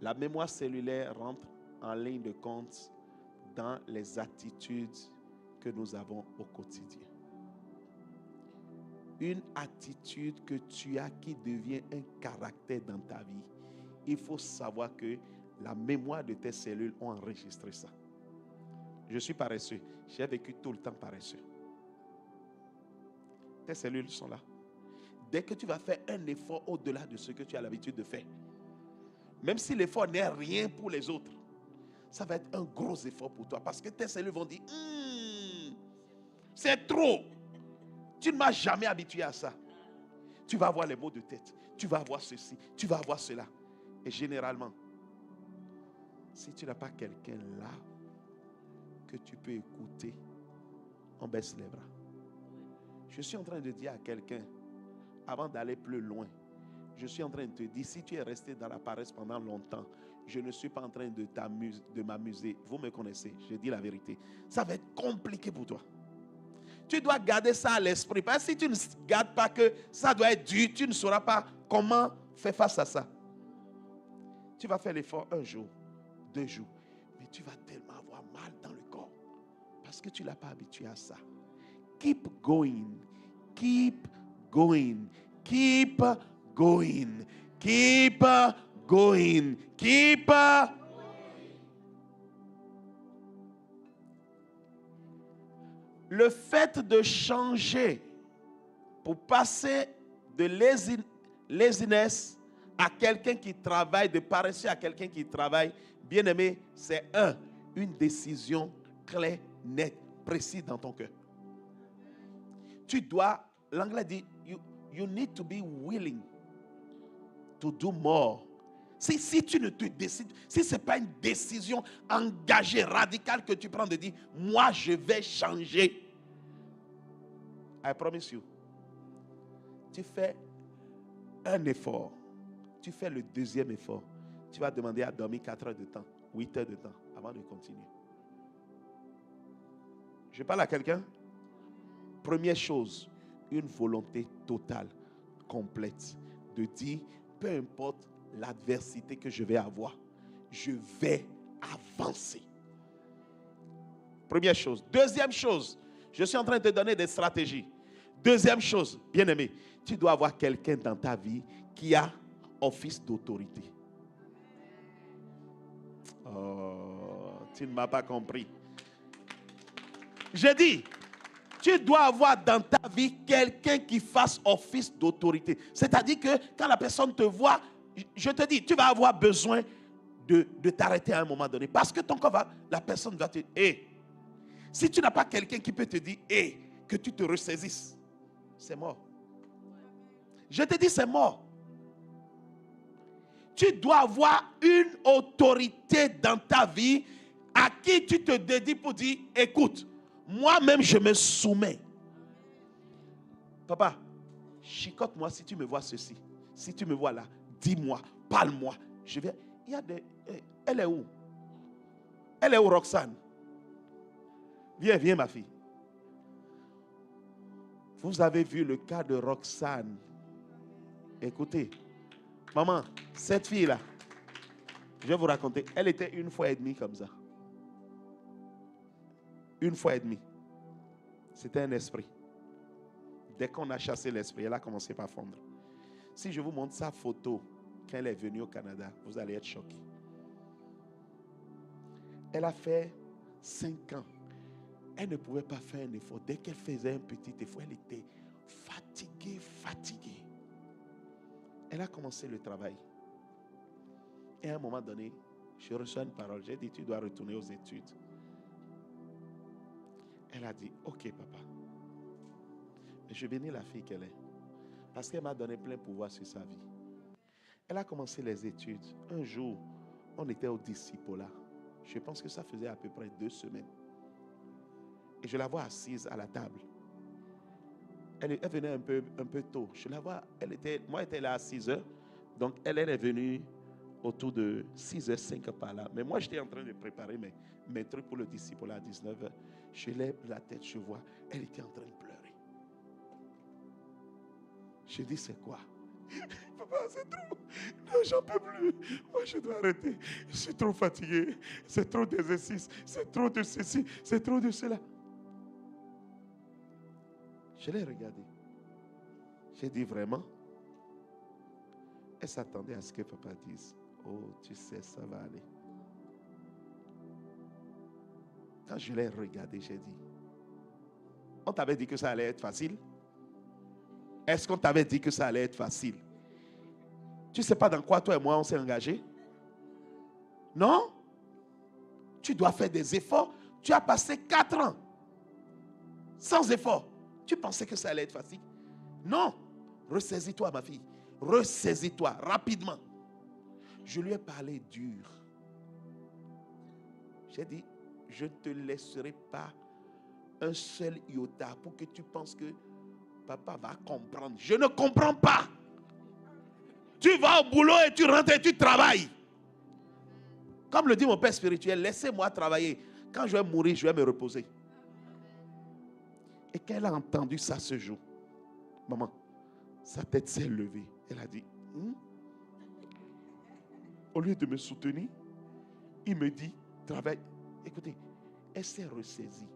La mémoire cellulaire rentre en ligne de compte dans les attitudes que nous avons au quotidien. Une attitude que tu as qui devient un caractère dans ta vie. Il faut savoir que la mémoire de tes cellules ont enregistré ça. Je suis paresseux. J'ai vécu tout le temps paresseux. Tes cellules sont là. Dès que tu vas faire un effort au-delà de ce que tu as l'habitude de faire, même si l'effort n'est rien pour les autres, ça va être un gros effort pour toi. Parce que tes cellules vont dire, c'est trop. Tu ne m'as jamais habitué à ça. Tu vas avoir les maux de tête. Tu vas avoir ceci. Tu vas avoir cela. Et généralement, si tu n'as pas quelqu'un là que tu peux écouter, on baisse les bras. Je suis en train de dire à quelqu'un, avant d'aller plus loin, je suis en train de te dire, si tu es resté dans la paresse pendant longtemps, je ne suis pas en train de m'amuser. Vous me connaissez, je dis la vérité. Ça va être compliqué pour toi. Tu dois garder ça à l'esprit. Parce que si tu ne gardes pas que ça doit être dur, tu ne sauras pas comment faire face à ça. Tu vas faire l'effort un jour, 2 jours, mais tu vas tellement avoir mal dans le corps parce que tu ne l'as pas habitué à ça. Keep going, keep going, keep going, keep going, keep going. Le fait de changer pour passer de laziness à quelqu'un qui travaille, de paresseux à quelqu'un qui travaille, bien aimé, c'est une décision claire, nette, précise dans ton cœur. Tu dois, l'anglais dit, you need to be willing to do more. Si tu ne te décides, si ce n'est pas une décision engagée, radicale que tu prends de dire, moi je vais changer. I promise you. Tu fais un effort. Tu fais le deuxième effort. Tu vas demander à dormir 4 heures de temps, 8 heures de temps avant de continuer. Je parle à quelqu'un. Première chose, une volonté totale, complète, de dire, peu importe l'adversité que je vais avoir, je vais avancer. Première chose. Deuxième chose, je suis en train de te donner des stratégies. Deuxième chose, bien aimé, tu dois avoir quelqu'un dans ta vie qui a office d'autorité. Oh, tu ne m'as pas compris. J'ai dit, tu dois avoir dans ta vie quelqu'un qui fasse office d'autorité. C'est-à-dire que quand la personne te voit, je te dis, tu vas avoir besoin de t'arrêter à un moment donné. Parce que ton corps va, la personne va te dire, hey. Si tu n'as pas quelqu'un qui peut te dire, hey, que tu te ressaisisses, c'est mort. Je te dis, c'est mort. Tu dois avoir une autorité dans ta vie à qui tu te dédies pour dire, écoute, moi-même je me soumets. Papa, chicote-moi si tu me vois ceci. Si tu me vois là, dis-moi, parle-moi. Je vais. Il y a des. Elle est où? Elle est où, Roxane? Viens, ma fille. Vous avez vu le cas de Roxane. Écoutez, maman, cette fille-là, je vais vous raconter, elle était 1 fois et demie comme ça. 1 fois et demie. C'était un esprit. Dès qu'on a chassé l'esprit, elle a commencé par fondre. Si je vous montre sa photo quand elle est venue au Canada, vous allez être choqués. Elle a fait 5 ans. Elle ne pouvait pas faire un effort. Dès qu'elle faisait un petit effort, elle était fatiguée. Elle a commencé le travail. Et à un moment donné, je reçois une parole. J'ai dit, tu dois retourner aux études. Elle a dit, ok papa. Mais je bénis la fille qu'elle est. Parce qu'elle m'a donné plein pouvoir sur sa vie. Elle a commencé les études. Un jour, on était au discipolat. Je pense que ça faisait à peu près 2 semaines. Et je la vois assise à la table. Elle venait un peu tôt. Je la vois, moi j'étais là à 6 heures. Donc elle est venue autour de 6h05 par là. Mais moi j'étais en train de préparer mes trucs pour le disciple à 19h. Je lève la tête, je vois, elle était en train de pleurer. Je dis, c'est quoi? Papa, c'est trop. Non, j'en peux plus. Moi, je dois arrêter. Je suis trop fatigué. C'est trop d'exercices. C'est trop de ceci. C'est trop de cela. Je l'ai regardé. J'ai dit, vraiment? Elle s'attendait à ce que papa dise, oh, tu sais, ça va aller. Quand je l'ai regardé, j'ai dit, on t'avait dit que ça allait être facile? Est-ce qu'on t'avait dit que ça allait être facile? Tu ne sais pas dans quoi toi et moi on s'est engagés? Non? Tu dois faire des efforts. Tu as passé 4 ans sans effort. Tu pensais que ça allait être facile? Non. Ressaisis-toi, ma fille. Ressaisis-toi rapidement. Je lui ai parlé dur. J'ai dit, je ne te laisserai pas un seul iota pour que tu penses que papa va comprendre. Je ne comprends pas. Tu vas au boulot et tu rentres et tu travailles. Comme le dit mon père spirituel, laissez-moi travailler. Quand je vais mourir, je vais me reposer. Et quand elle a entendu ça ce jour, maman, sa tête s'est levée. Elle a dit, au lieu de me soutenir, il me dit, travaille. Écoutez, elle s'est ressaisie.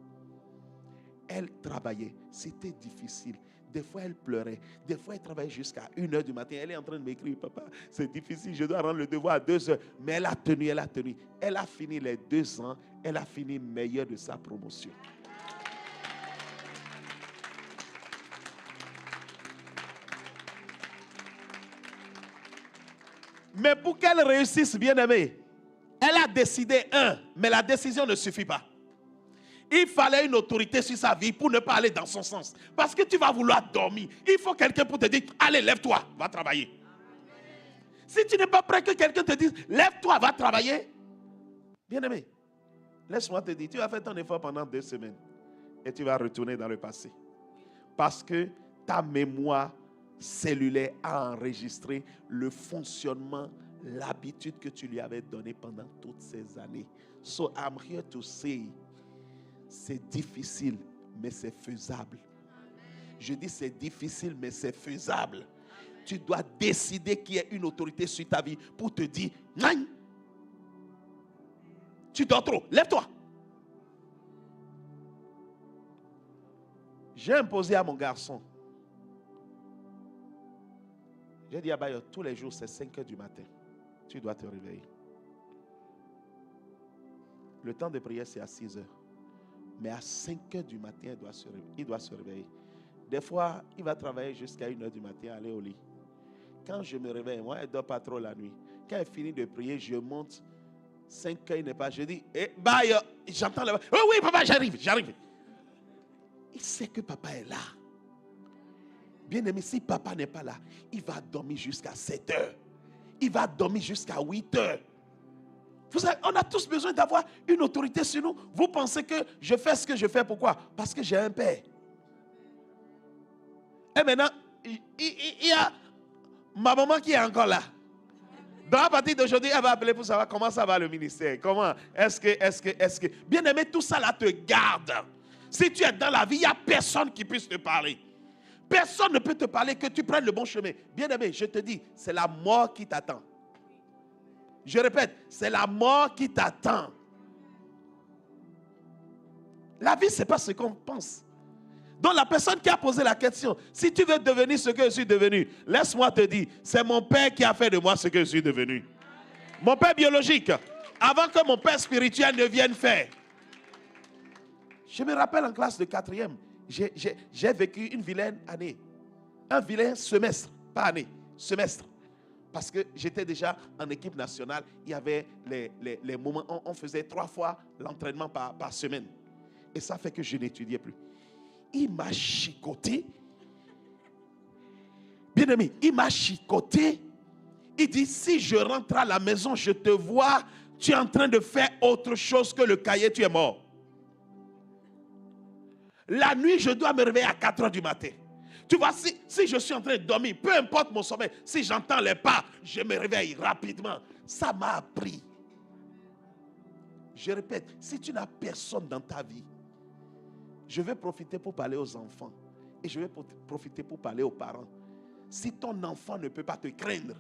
Elle travaillait. C'était difficile. Des fois, elle pleurait. Des fois, elle travaillait jusqu'à 1h du matin. Elle est en train de m'écrire, papa, c'est difficile, je dois rendre le devoir à 2h. Mais elle a tenu, elle a tenu. Elle a fini les 2 ans. Elle a fini meilleure de sa promotion. Mais pour qu'elle réussisse, bien aimée, elle a décidé mais la décision ne suffit pas. Il fallait une autorité sur sa vie pour ne pas aller dans son sens. Parce que tu vas vouloir dormir. Il faut quelqu'un pour te dire, allez, lève-toi, va travailler. Si tu n'es pas prêt que quelqu'un te dise, lève-toi, va travailler. Bien aimé, laisse-moi te dire, tu vas faire ton effort pendant 2 semaines. Et tu vas retourner dans le passé. Parce que ta mémoire cellulaire a enregistré le fonctionnement, l'habitude que tu lui avais donnée pendant toutes ces années. So I'm here to say, c'est difficile, mais c'est faisable. Je dis c'est difficile, mais c'est faisable. Tu dois décider qu'il y ait une autorité sur ta vie pour te dire, non, tu dors trop, lève-toi. J'ai imposé à mon garçon. J'ai dit à Bayo, tous les jours c'est 5h du matin. Tu dois te réveiller. Le temps de prière c'est à 6h. Mais à 5h du matin, il doit se réveiller. Des fois, il va travailler jusqu'à 1h du matin, aller au lit. Quand je me réveille, moi, il ne dort pas trop la nuit. Quand il finit de prier, je monte. 5h, il n'est pas. Je dis, Bayo, j'entends là-bas. Oh oui, papa, j'arrive. Il sait que papa est là. Bien aimé, si papa n'est pas là, il va dormir jusqu'à 7h. Il va dormir jusqu'à 8h. Vous savez, on a tous besoin d'avoir une autorité sur nous. Vous pensez que je fais ce que je fais, pourquoi? Parce que j'ai un père. Et maintenant, il y a ma maman qui est encore là. Dans la partie d'aujourd'hui, elle va appeler pour savoir comment ça va le ministère. Comment? Est-ce que... Bien aimé, tout ça là te garde. Si tu es dans la vie, il n'y a personne qui puisse te parler. Personne ne peut te parler que tu prennes le bon chemin. Bien aimé, je te dis, c'est la mort qui t'attend. Je répète, c'est la mort qui t'attend. La vie, ce n'est pas ce qu'on pense. Donc la personne qui a posé la question, si tu veux devenir ce que je suis devenu, laisse-moi te dire, c'est mon père qui a fait de moi ce que je suis devenu. Mon père biologique, avant que mon père spirituel ne vienne faire. Je me rappelle en classe de 4e, j'ai vécu une vilaine année. Un vilain semestre, pas année, semestre. Parce que j'étais déjà en équipe nationale, il y avait les moments, on faisait 3 fois l'entraînement par semaine. Et ça fait que je n'étudiais plus. Il m'a chicoté. Bien aimé, il m'a chicoté. Il dit, si je rentre à la maison, je te vois, tu es en train de faire autre chose que le cahier, tu es mort. La nuit, je dois me réveiller à 4h du matin. Tu vois, si je suis en train de dormir, peu importe mon sommeil, si j'entends les pas, je me réveille rapidement. Ça m'a appris. Je répète, si tu n'as personne dans ta vie, je vais profiter pour parler aux enfants. Et je vais profiter pour parler aux parents. Si ton enfant ne peut pas te craindre,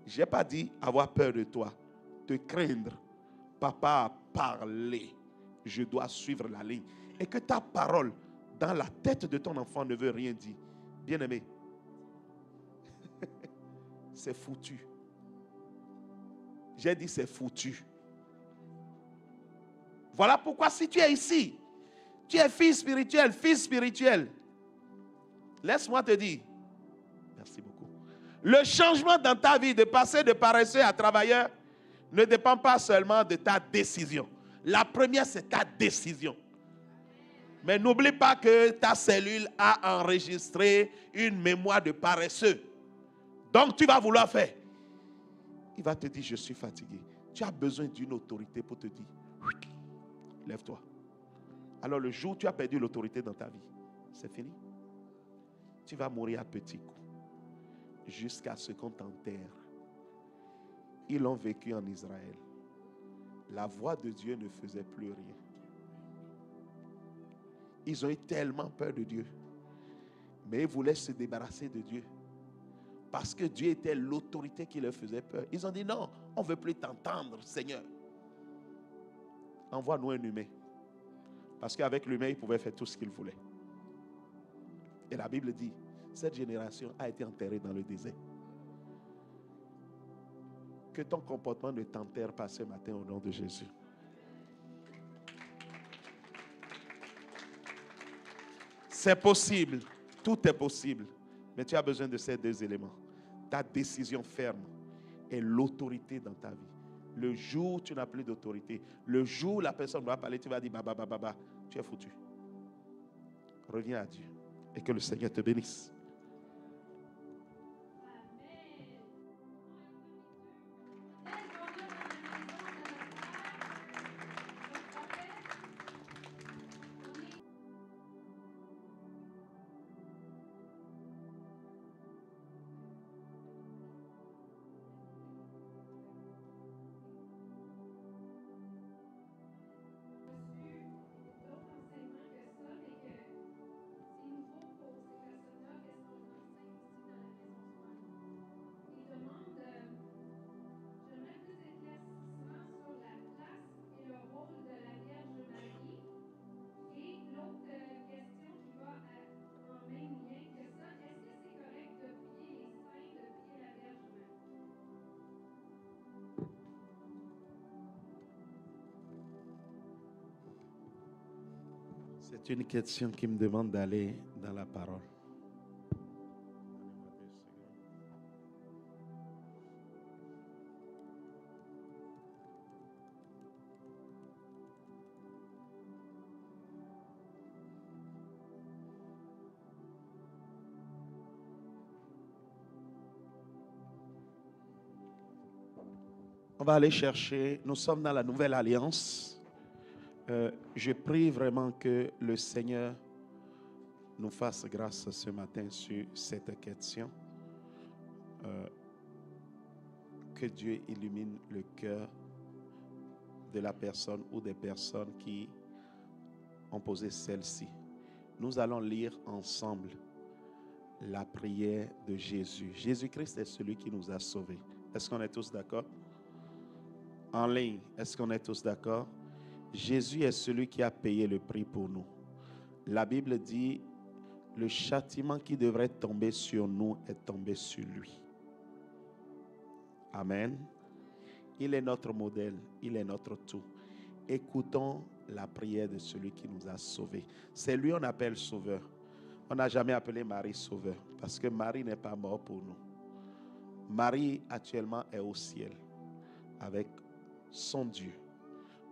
je n'ai pas dit avoir peur de toi. Te craindre. Papa a parlé. Je dois suivre la ligne. Et que ta parole dans la tête de ton enfant ne veut rien dire. Bien-aimé, c'est foutu. J'ai dit c'est foutu. Voilà pourquoi si tu es ici, tu es fils spirituel. Laisse-moi te dire, merci beaucoup. Le changement dans ta vie de passer de paresseux à travailleur ne dépend pas seulement de ta décision. La première, c'est ta décision. Mais n'oublie pas que ta cellule a enregistré une mémoire de paresseux. Donc tu vas vouloir faire. Il va te dire, je suis fatigué. Tu as besoin d'une autorité pour te dire, lève-toi. Alors le jour où tu as perdu l'autorité dans ta vie, c'est fini. Tu vas mourir à petits coups. Jusqu'à ce qu'on t'enterre. Ils l'ont vécu en Israël. La voix de Dieu ne faisait plus rien. Ils ont eu tellement peur de Dieu. Mais ils voulaient se débarrasser de Dieu. Parce que Dieu était l'autorité qui leur faisait peur. Ils ont dit non, on ne veut plus t'entendre, Seigneur. Envoie-nous un humain. Parce qu'avec l'humain, ils pouvaient faire tout ce qu'ils voulaient. Et la Bible dit, cette génération a été enterrée dans le désert. Que ton comportement ne t'enterre pas ce matin au nom de Jésus. C'est possible, tout est possible. Mais tu as besoin de ces deux éléments. Ta décision ferme et l'autorité dans ta vie. Le jour où tu n'as plus d'autorité, le jour où la personne va parler, tu vas dire baba, tu es foutu. Reviens à Dieu et que le Seigneur te bénisse. C'est une question qui me demande d'aller dans la parole. On va aller chercher, nous sommes dans la nouvelle alliance. Je prie vraiment que le Seigneur nous fasse grâce ce matin sur cette question. Que Dieu illumine le cœur de la personne ou des personnes qui ont posé celle-ci. Nous allons lire ensemble la prière de Jésus. Jésus-Christ est celui qui nous a sauvés. Est-ce qu'on est tous d'accord? En ligne, est-ce qu'on est tous d'accord? Jésus est celui qui a payé le prix pour nous. La Bible dit, le châtiment qui devrait tomber sur nous est tombé sur lui. Amen. Il est notre modèle, il est notre tout. Écoutons la prière de celui qui nous a sauvés. C'est lui qu'on appelle sauveur. On n'a jamais appelé Marie sauveur parce que Marie n'est pas morte pour nous. Marie actuellement est au ciel avec son Dieu.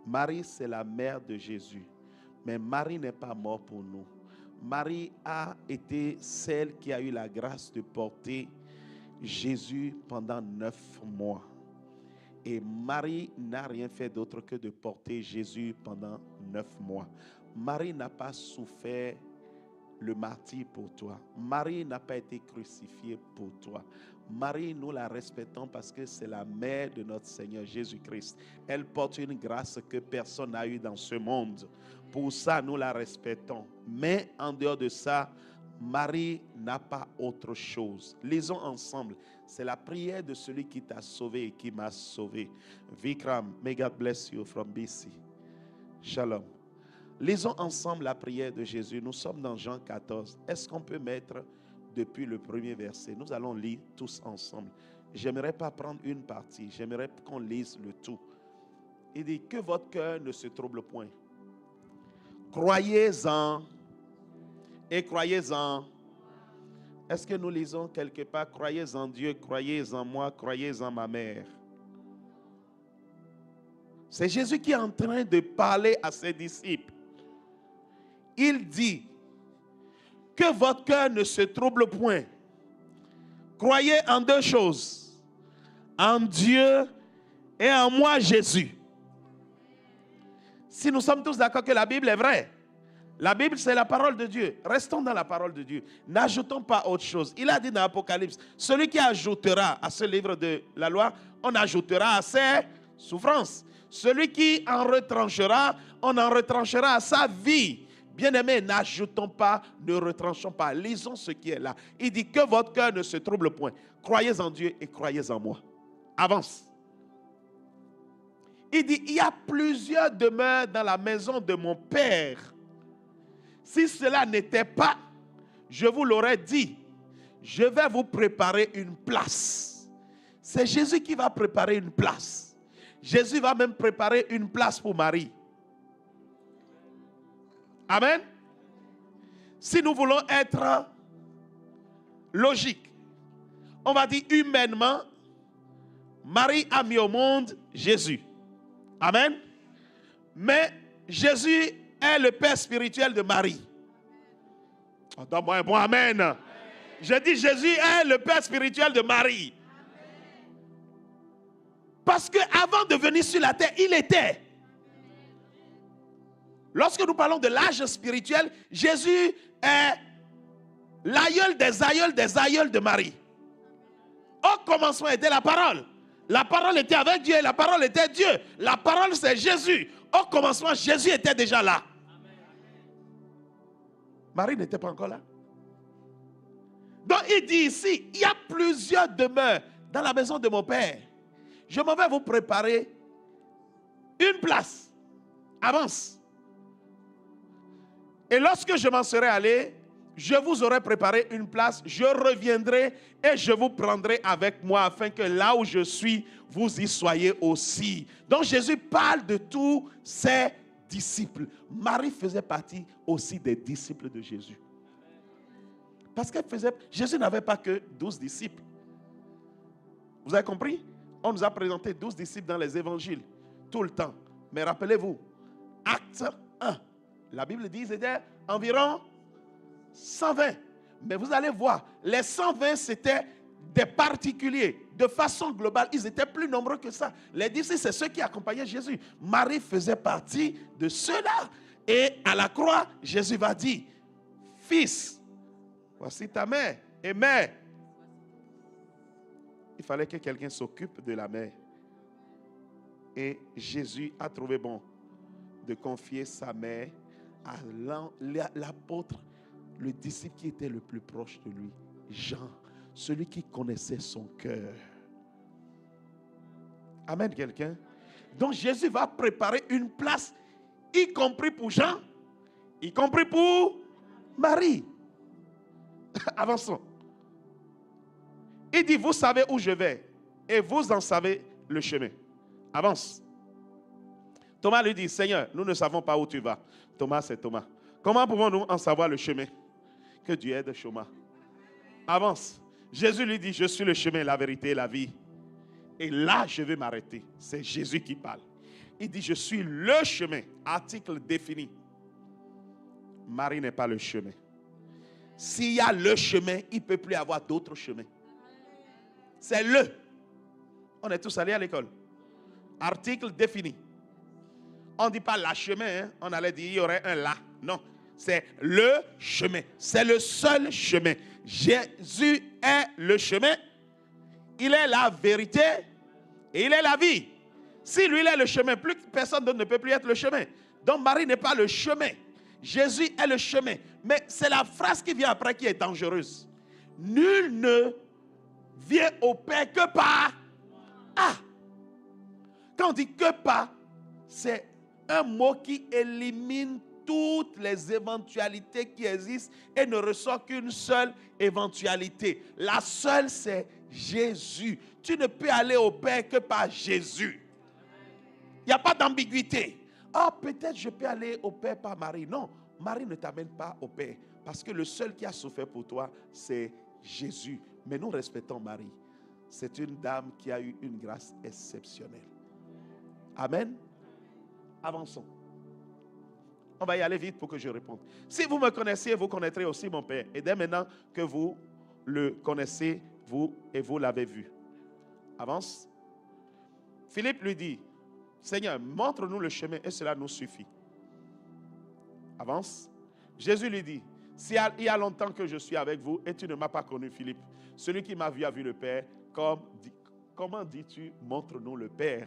Marie, c'est la mère de Jésus. Mais Marie n'est pas morte pour nous. Marie a été celle qui a eu la grâce de porter Jésus pendant 9 mois. Et Marie n'a rien fait d'autre que de porter Jésus pendant 9 mois. Marie n'a pas souffert le martyre pour toi. Marie n'a pas été crucifiée pour toi. Marie, nous la respectons parce que c'est la mère de notre Seigneur Jésus-Christ. Elle porte une grâce que personne n'a eue dans ce monde. Pour ça, nous la respectons. Mais en dehors de ça, Marie n'a pas autre chose. Lisons ensemble. C'est la prière de celui qui t'a sauvé et qui m'a sauvé. Vikram, may God bless you from BC. Shalom. Lisons ensemble la prière de Jésus. Nous sommes dans Jean 14. Est-ce qu'on peut mettre depuis le premier verset? Nous allons lire tous ensemble. J'aimerais pas prendre une partie. J'aimerais qu'on lise le tout. Il dit que votre cœur ne se trouble point. Croyez-en et croyez-en. Est-ce que nous lisons quelque part? Croyez en Dieu, croyez en moi, croyez en ma mère. C'est Jésus qui est en train de parler à ses disciples. Il dit que votre cœur ne se trouble point. Croyez en 2 choses. En Dieu et en moi, Jésus. Si nous sommes tous d'accord que la Bible est vraie, la Bible c'est la parole de Dieu. Restons dans la parole de Dieu. N'ajoutons pas autre chose. Il a dit dans l'Apocalypse, celui qui ajoutera à ce livre de la loi, on ajoutera à ses souffrances. Celui qui en retranchera, on en retranchera à sa vie. Bien-aimés, n'ajoutons pas, ne retranchons pas. Lisons ce qui est là. Il dit que votre cœur ne se trouble point. Croyez en Dieu et croyez en moi. Avance. Il dit, il y a plusieurs demeures dans la maison de mon Père. Si cela n'était pas, je vous l'aurais dit. Je vais vous préparer une place. C'est Jésus qui va préparer une place. Jésus va même préparer une place pour Marie. Amen. Si nous voulons être logiques, on va dire humainement, Marie a mis au monde Jésus. Amen. Mais Jésus est le père spirituel de Marie. Donne-moi un bon amen. Je dis Jésus est le père spirituel de Marie. Parce qu'avant de venir sur la terre, il était. Lorsque nous parlons de l'âge spirituel, Jésus est l'aïeul des aïeuls de Marie. Au commencement était la parole. La parole était avec Dieu, la parole était Dieu. La parole c'est Jésus. Au commencement, Jésus était déjà là. Marie n'était pas encore là. Donc il dit ici, il y a plusieurs demeures dans la maison de mon Père. Je m'en vais vous préparer une place. Avance. Et lorsque je m'en serai allé, je vous aurai préparé une place, je reviendrai et je vous prendrai avec moi afin que là où je suis, vous y soyez aussi. Donc Jésus parle de tous ses disciples. Marie faisait partie aussi des disciples de Jésus. Parce que Jésus n'avait pas que 12 disciples. Vous avez compris? On nous a présenté 12 disciples dans les évangiles, tout le temps. Mais rappelez-vous, acte 1, la Bible dit qu'il était environ 120. Mais vous allez voir, les 120 c'était des particuliers. De façon globale, ils étaient plus nombreux que ça. Les disciples, c'est ceux qui accompagnaient Jésus. Marie faisait partie de ceux-là. Et à la croix, Jésus va dire, fils, voici ta mère et mère. Il fallait que quelqu'un s'occupe de la mère. Et Jésus a trouvé bon de confier sa mère à l'apôtre, le disciple qui était le plus proche de lui, Jean, celui qui connaissait son cœur. Amen, quelqu'un. Donc Jésus va préparer une place, y compris pour Jean, y compris pour Marie. Avançons. Il dit, vous savez où je vais et vous en savez le chemin. Avance. Thomas lui dit, Seigneur, nous ne savons pas où tu vas. Thomas, c'est Thomas. Comment pouvons-nous en savoir le chemin? Que Dieu aide Thomas. Avance. Jésus lui dit, je suis le chemin, la vérité et la vie. Et là, je vais m'arrêter. C'est Jésus qui parle. Il dit, je suis le chemin. Article défini. Marie n'est pas le chemin. S'il y a le chemin, il ne peut plus y avoir d'autres chemins. C'est le. On est tous allés à l'école. Article défini. On ne dit pas la chemin. Hein. On allait dire il y aurait un là. Non. C'est le chemin. C'est le seul chemin. Jésus est le chemin. Il est la vérité. Et il est la vie. Si lui il est le chemin, plus personne d'autre ne peut plus être le chemin. Donc Marie n'est pas le chemin. Jésus est le chemin. Mais c'est la phrase qui vient après qui est dangereuse. Nul ne vient au Père que par... Ah! Quand on dit que par, c'est un mot qui élimine toutes les éventualités qui existent et ne ressort qu'une seule éventualité. La seule, c'est Jésus. Tu ne peux aller au Père que par Jésus. Il n'y a pas d'ambiguïté. Ah, peut-être je peux aller au Père par Marie. Non, Marie ne t'amène pas au Père. Parce que le seul qui a souffert pour toi, c'est Jésus. Mais nous respectons Marie. C'est une dame qui a eu une grâce exceptionnelle. Amen. Avançons. On va y aller vite pour que je réponde. Si vous me connaissiez, vous connaîtrez aussi mon Père. Et dès maintenant que vous le connaissez, vous l'avez vu. Avance. Philippe lui dit, Seigneur, montre-nous le chemin et cela nous suffit. Avance. Jésus lui dit, il y a longtemps que je suis avec vous et tu ne m'as pas connu, Philippe. Celui qui m'a vu a vu le Père. Comment dis-tu, montre-nous le Père?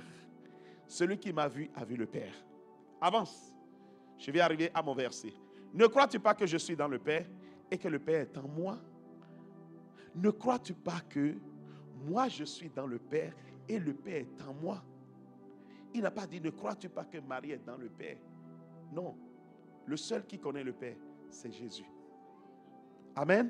Celui qui m'a vu a vu le Père. Avance. Je vais arriver à mon verset. Ne crois-tu pas que je suis dans le Père et que le Père est en moi? Ne crois-tu pas que moi je suis dans le Père et le Père est en moi? Il n'a pas dit ne crois-tu pas que Marie est dans le Père? Non. Le seul qui connaît le Père, c'est Jésus. Amen.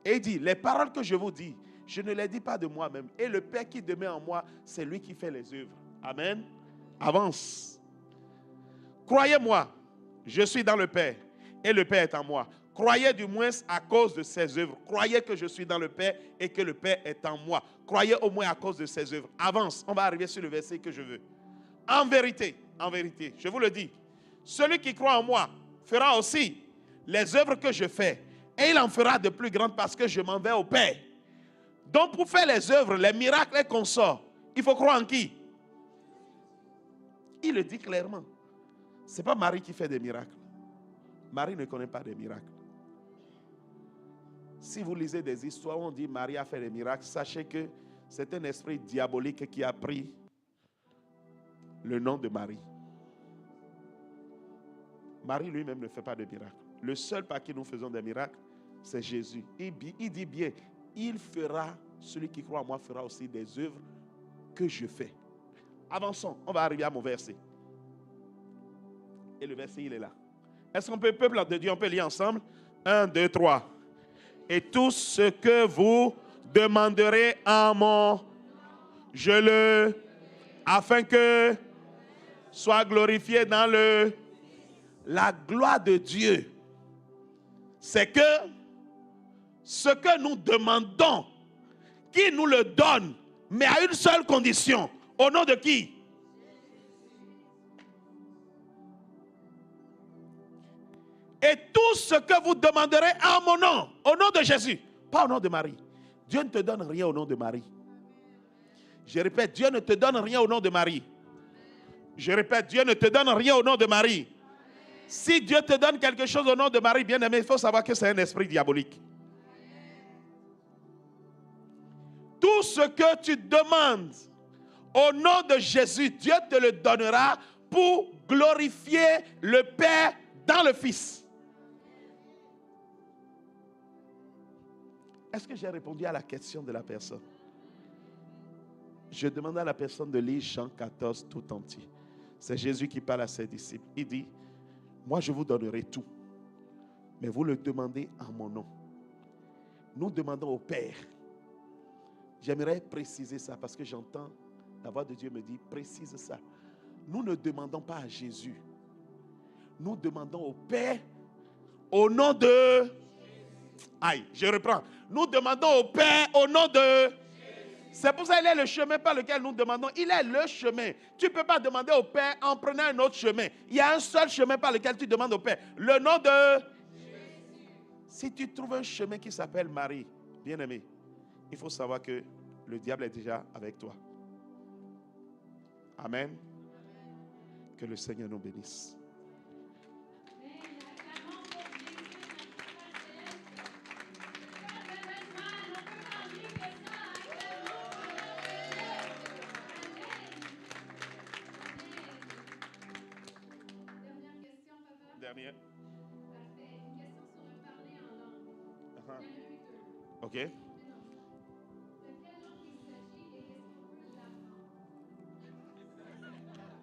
Et il dit, les paroles que je vous dis, je ne les dis pas de moi-même. Et le Père qui demeure en moi, c'est lui qui fait les œuvres. Amen. Avance. Croyez-moi, je suis dans le Père et le Père est en moi. Croyez du moins à cause de ses œuvres. Croyez que je suis dans le Père et que le Père est en moi. Croyez au moins à cause de ses œuvres. Avance, on va arriver sur le verset que je veux. En vérité, je vous le dis, celui qui croit en moi fera aussi les œuvres que je fais. Et il en fera de plus grandes parce que je m'en vais au Père. Donc pour faire les œuvres, les miracles et consorts, il faut croire en qui? Il le dit clairement. Ce n'est pas Marie qui fait des miracles. Marie ne connaît pas des miracles. Si vous lisez des histoires où on dit Marie a fait des miracles, sachez que c'est un esprit diabolique qui a pris le nom de Marie. Marie lui-même ne fait pas de miracles. Le seul par qui nous faisons des miracles, c'est Jésus. Il dit bien, il fera, celui qui croit en moi fera aussi des œuvres que je fais. Avançons, on va arriver à mon verset. Et le verset, il est là. Est-ce qu'on peut, peuple de Dieu, on peut lire ensemble? 1, 2, 3. Et tout ce que vous demanderez en mon, je le, afin que soit glorifié dans le, la gloire de Dieu. C'est que ce que nous demandons, qui nous le donne, mais à une seule condition. Au nom de qui? Et tout ce que vous demanderez en mon nom, au nom de Jésus, pas au nom de Marie. Dieu ne te donne rien au nom de Marie. Je répète, Dieu ne te donne rien au nom de Marie. Je répète, Dieu ne te donne rien au nom de Marie. Si Dieu te donne quelque chose au nom de Marie, bien aimé, il faut savoir que c'est un esprit diabolique. Tout ce que tu demandes au nom de Jésus, Dieu te le donnera pour glorifier le Père dans le Fils. Est-ce que j'ai répondu à la question de la personne? Je demande à la personne de lire Jean 14 tout entier. C'est Jésus qui parle à ses disciples. Il dit, moi je vous donnerai tout, mais vous le demandez en mon nom. Nous demandons au Père. J'aimerais préciser ça parce que j'entends la voix de Dieu me dit, précise ça. Nous ne demandons pas à Jésus. Nous demandons au Père au nom de... Aïe, je reprends. Nous demandons au Père au nom de... C'est pour ça qu'il est le chemin par lequel nous demandons. Il est le chemin. Tu ne peux pas demander au Père en prenant un autre chemin. Il y a un seul chemin par lequel tu demandes au Père. Le nom de... Si tu trouves un chemin qui s'appelle Marie, bien-aimé, il faut savoir que le diable est déjà avec toi. Amen. Que le Seigneur nous bénisse. Dernière. Parfait. Une question sur le parler en langue. Il y en a eu deux. OK. De quelle langue il s'agit et est-ce qu'on peut l'apprendre?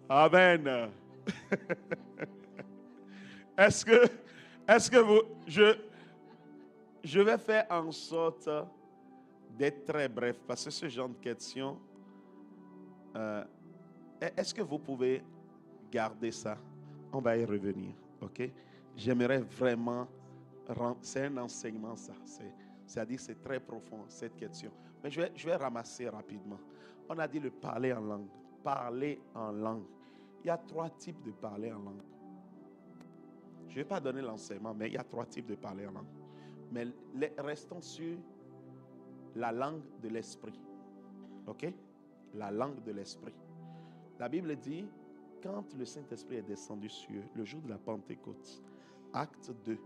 Amen. Est-ce que vous... Je vais faire en sorte d'être très bref parce que ce genre de questions... est-ce que vous pouvez garder ça? On va y revenir, ok? J'aimerais vraiment... C'est un enseignement, ça. C'est-à-dire c'est très profond, cette question. Mais je vais ramasser rapidement. On a dit le parler en langue. Parler en langue. Il y a 3 types de parler en langue. Je ne vais pas donner l'enseignement, mais il y a 3 types de parler en langue. Mais restons sur la langue de l'esprit. Ok? La langue de l'esprit. La Bible dit, quand le Saint-Esprit est descendu sur eux, le jour de la Pentecôte, acte 2,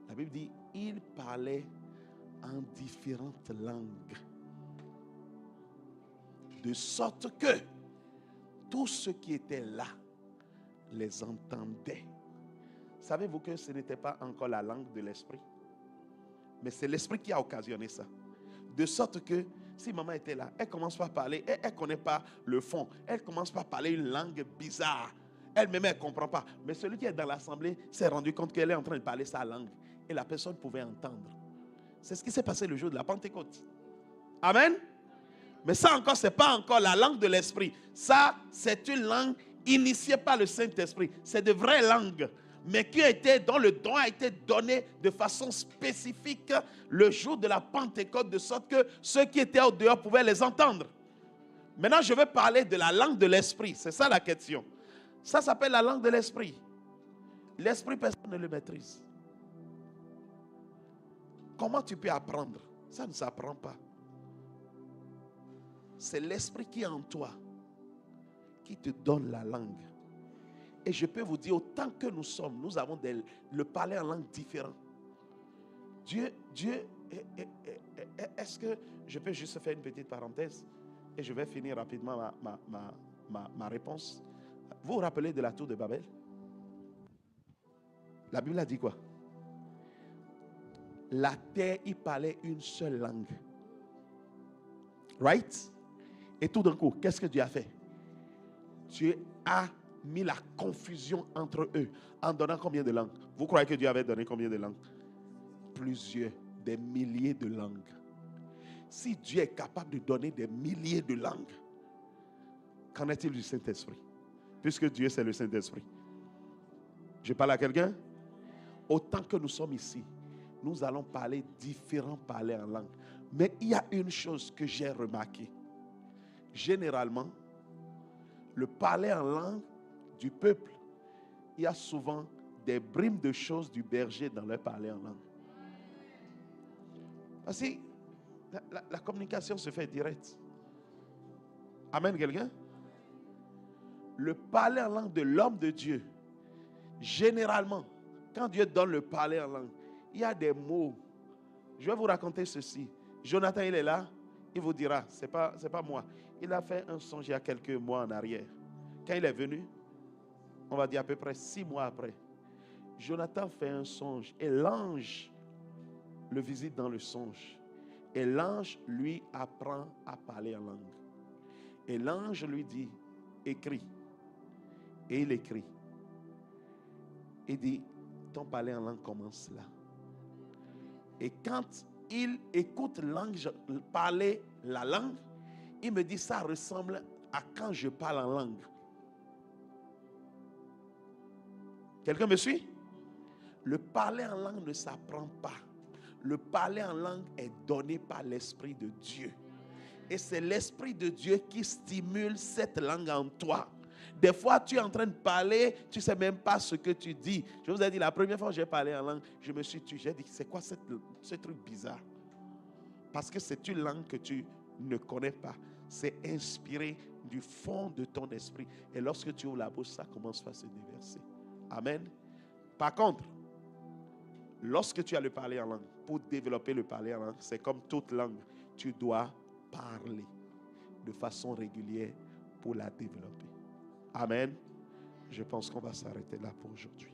la Bible dit, il parlait en différentes langues. De sorte que tous ceux qui étaient là les entendaient. Savez-vous que ce n'était pas encore la langue de l'esprit? Mais c'est l'esprit qui a occasionné ça. De sorte que si maman était là, elle commence par parler, elle ne connaît pas le fond. Elle commence par parler une langue bizarre. Elle-même, elle ne comprend pas. Mais celui qui est dans l'assemblée s'est rendu compte qu'elle est en train de parler sa langue. Et la personne pouvait entendre. C'est ce qui s'est passé le jour de la Pentecôte. Amen. Mais ça encore, ce n'est pas encore la langue de l'esprit. Ça, c'est une langue initiée par le Saint-Esprit. C'est de vraies langues. Mais dont le don a été donné de façon spécifique le jour de la Pentecôte, de sorte que ceux qui étaient au dehors pouvaient les entendre. Maintenant, je vais parler de la langue de l'esprit. C'est ça la question. Ça s'appelle la langue de l'esprit. L'esprit, personne ne le maîtrise. Comment tu peux apprendre? Ça ne s'apprend pas. C'est l'esprit qui est en toi qui te donne la langue. Et je peux vous dire, autant que nous avons le parler en langue différent. Dieu, est-ce que je peux juste faire une petite parenthèse et je vais finir rapidement ma réponse. Vous vous rappelez de la tour de Babel? La Bible a dit quoi? La terre, il parlait une seule langue. Right? Et tout d'un coup, qu'est-ce que Dieu a fait? Dieu a mis la confusion entre eux en donnant combien de langues? Vous croyez que Dieu avait donné combien de langues? Plusieurs, des milliers de langues. Si Dieu est capable de donner des milliers de langues, qu'en est-il du Saint-Esprit? Puisque Dieu c'est le Saint-Esprit. Je parle à quelqu'un? Autant que nous sommes ici, nous allons parler parler en langue. Mais il y a une chose que j'ai remarqué. Généralement, le parler en langue du peuple, il y a souvent des brimes de choses du berger dans leur parler en langue. Parce que la communication se fait direct. Amen, quelqu'un? Le parler en langue de l'homme de Dieu, généralement, quand Dieu donne le parler en langue, il y a des mots. Je vais vous raconter ceci. Jonathan, il est là, il vous dira, c'est pas moi. Il a fait un songe il y a quelques mois en arrière. Quand il est venu, on va dire à peu près 6 mois après, Jonathan fait un songe et l'ange le visite dans le songe. Et l'ange lui apprend à parler en langue. Et l'ange lui dit, écris. Et il écrit. Il dit, ton parler en langue commence là. Et quand il écoute l'ange parler la langue, il me dit, ça ressemble à quand je parle en langue. Quelqu'un me suit? Le parler en langue ne s'apprend pas. Le parler en langue est donné par l'Esprit de Dieu. Et c'est l'Esprit de Dieu qui stimule cette langue en toi. Des fois, tu es en train de parler, tu ne sais même pas ce que tu dis. Je vous ai dit, la première fois que j'ai parlé en langue, je me suis tué. J'ai dit, c'est quoi ce truc bizarre? Parce que c'est une langue que tu ne connais pas. C'est inspiré du fond de ton esprit. Et lorsque tu ouvres la bouche, ça commence à se déverser. Amen. Par contre, lorsque tu as le parler en langue, pour développer le parler en langue, c'est comme toute langue. Tu dois parler de façon régulière pour la développer. Amen. Je pense qu'on va s'arrêter là pour aujourd'hui.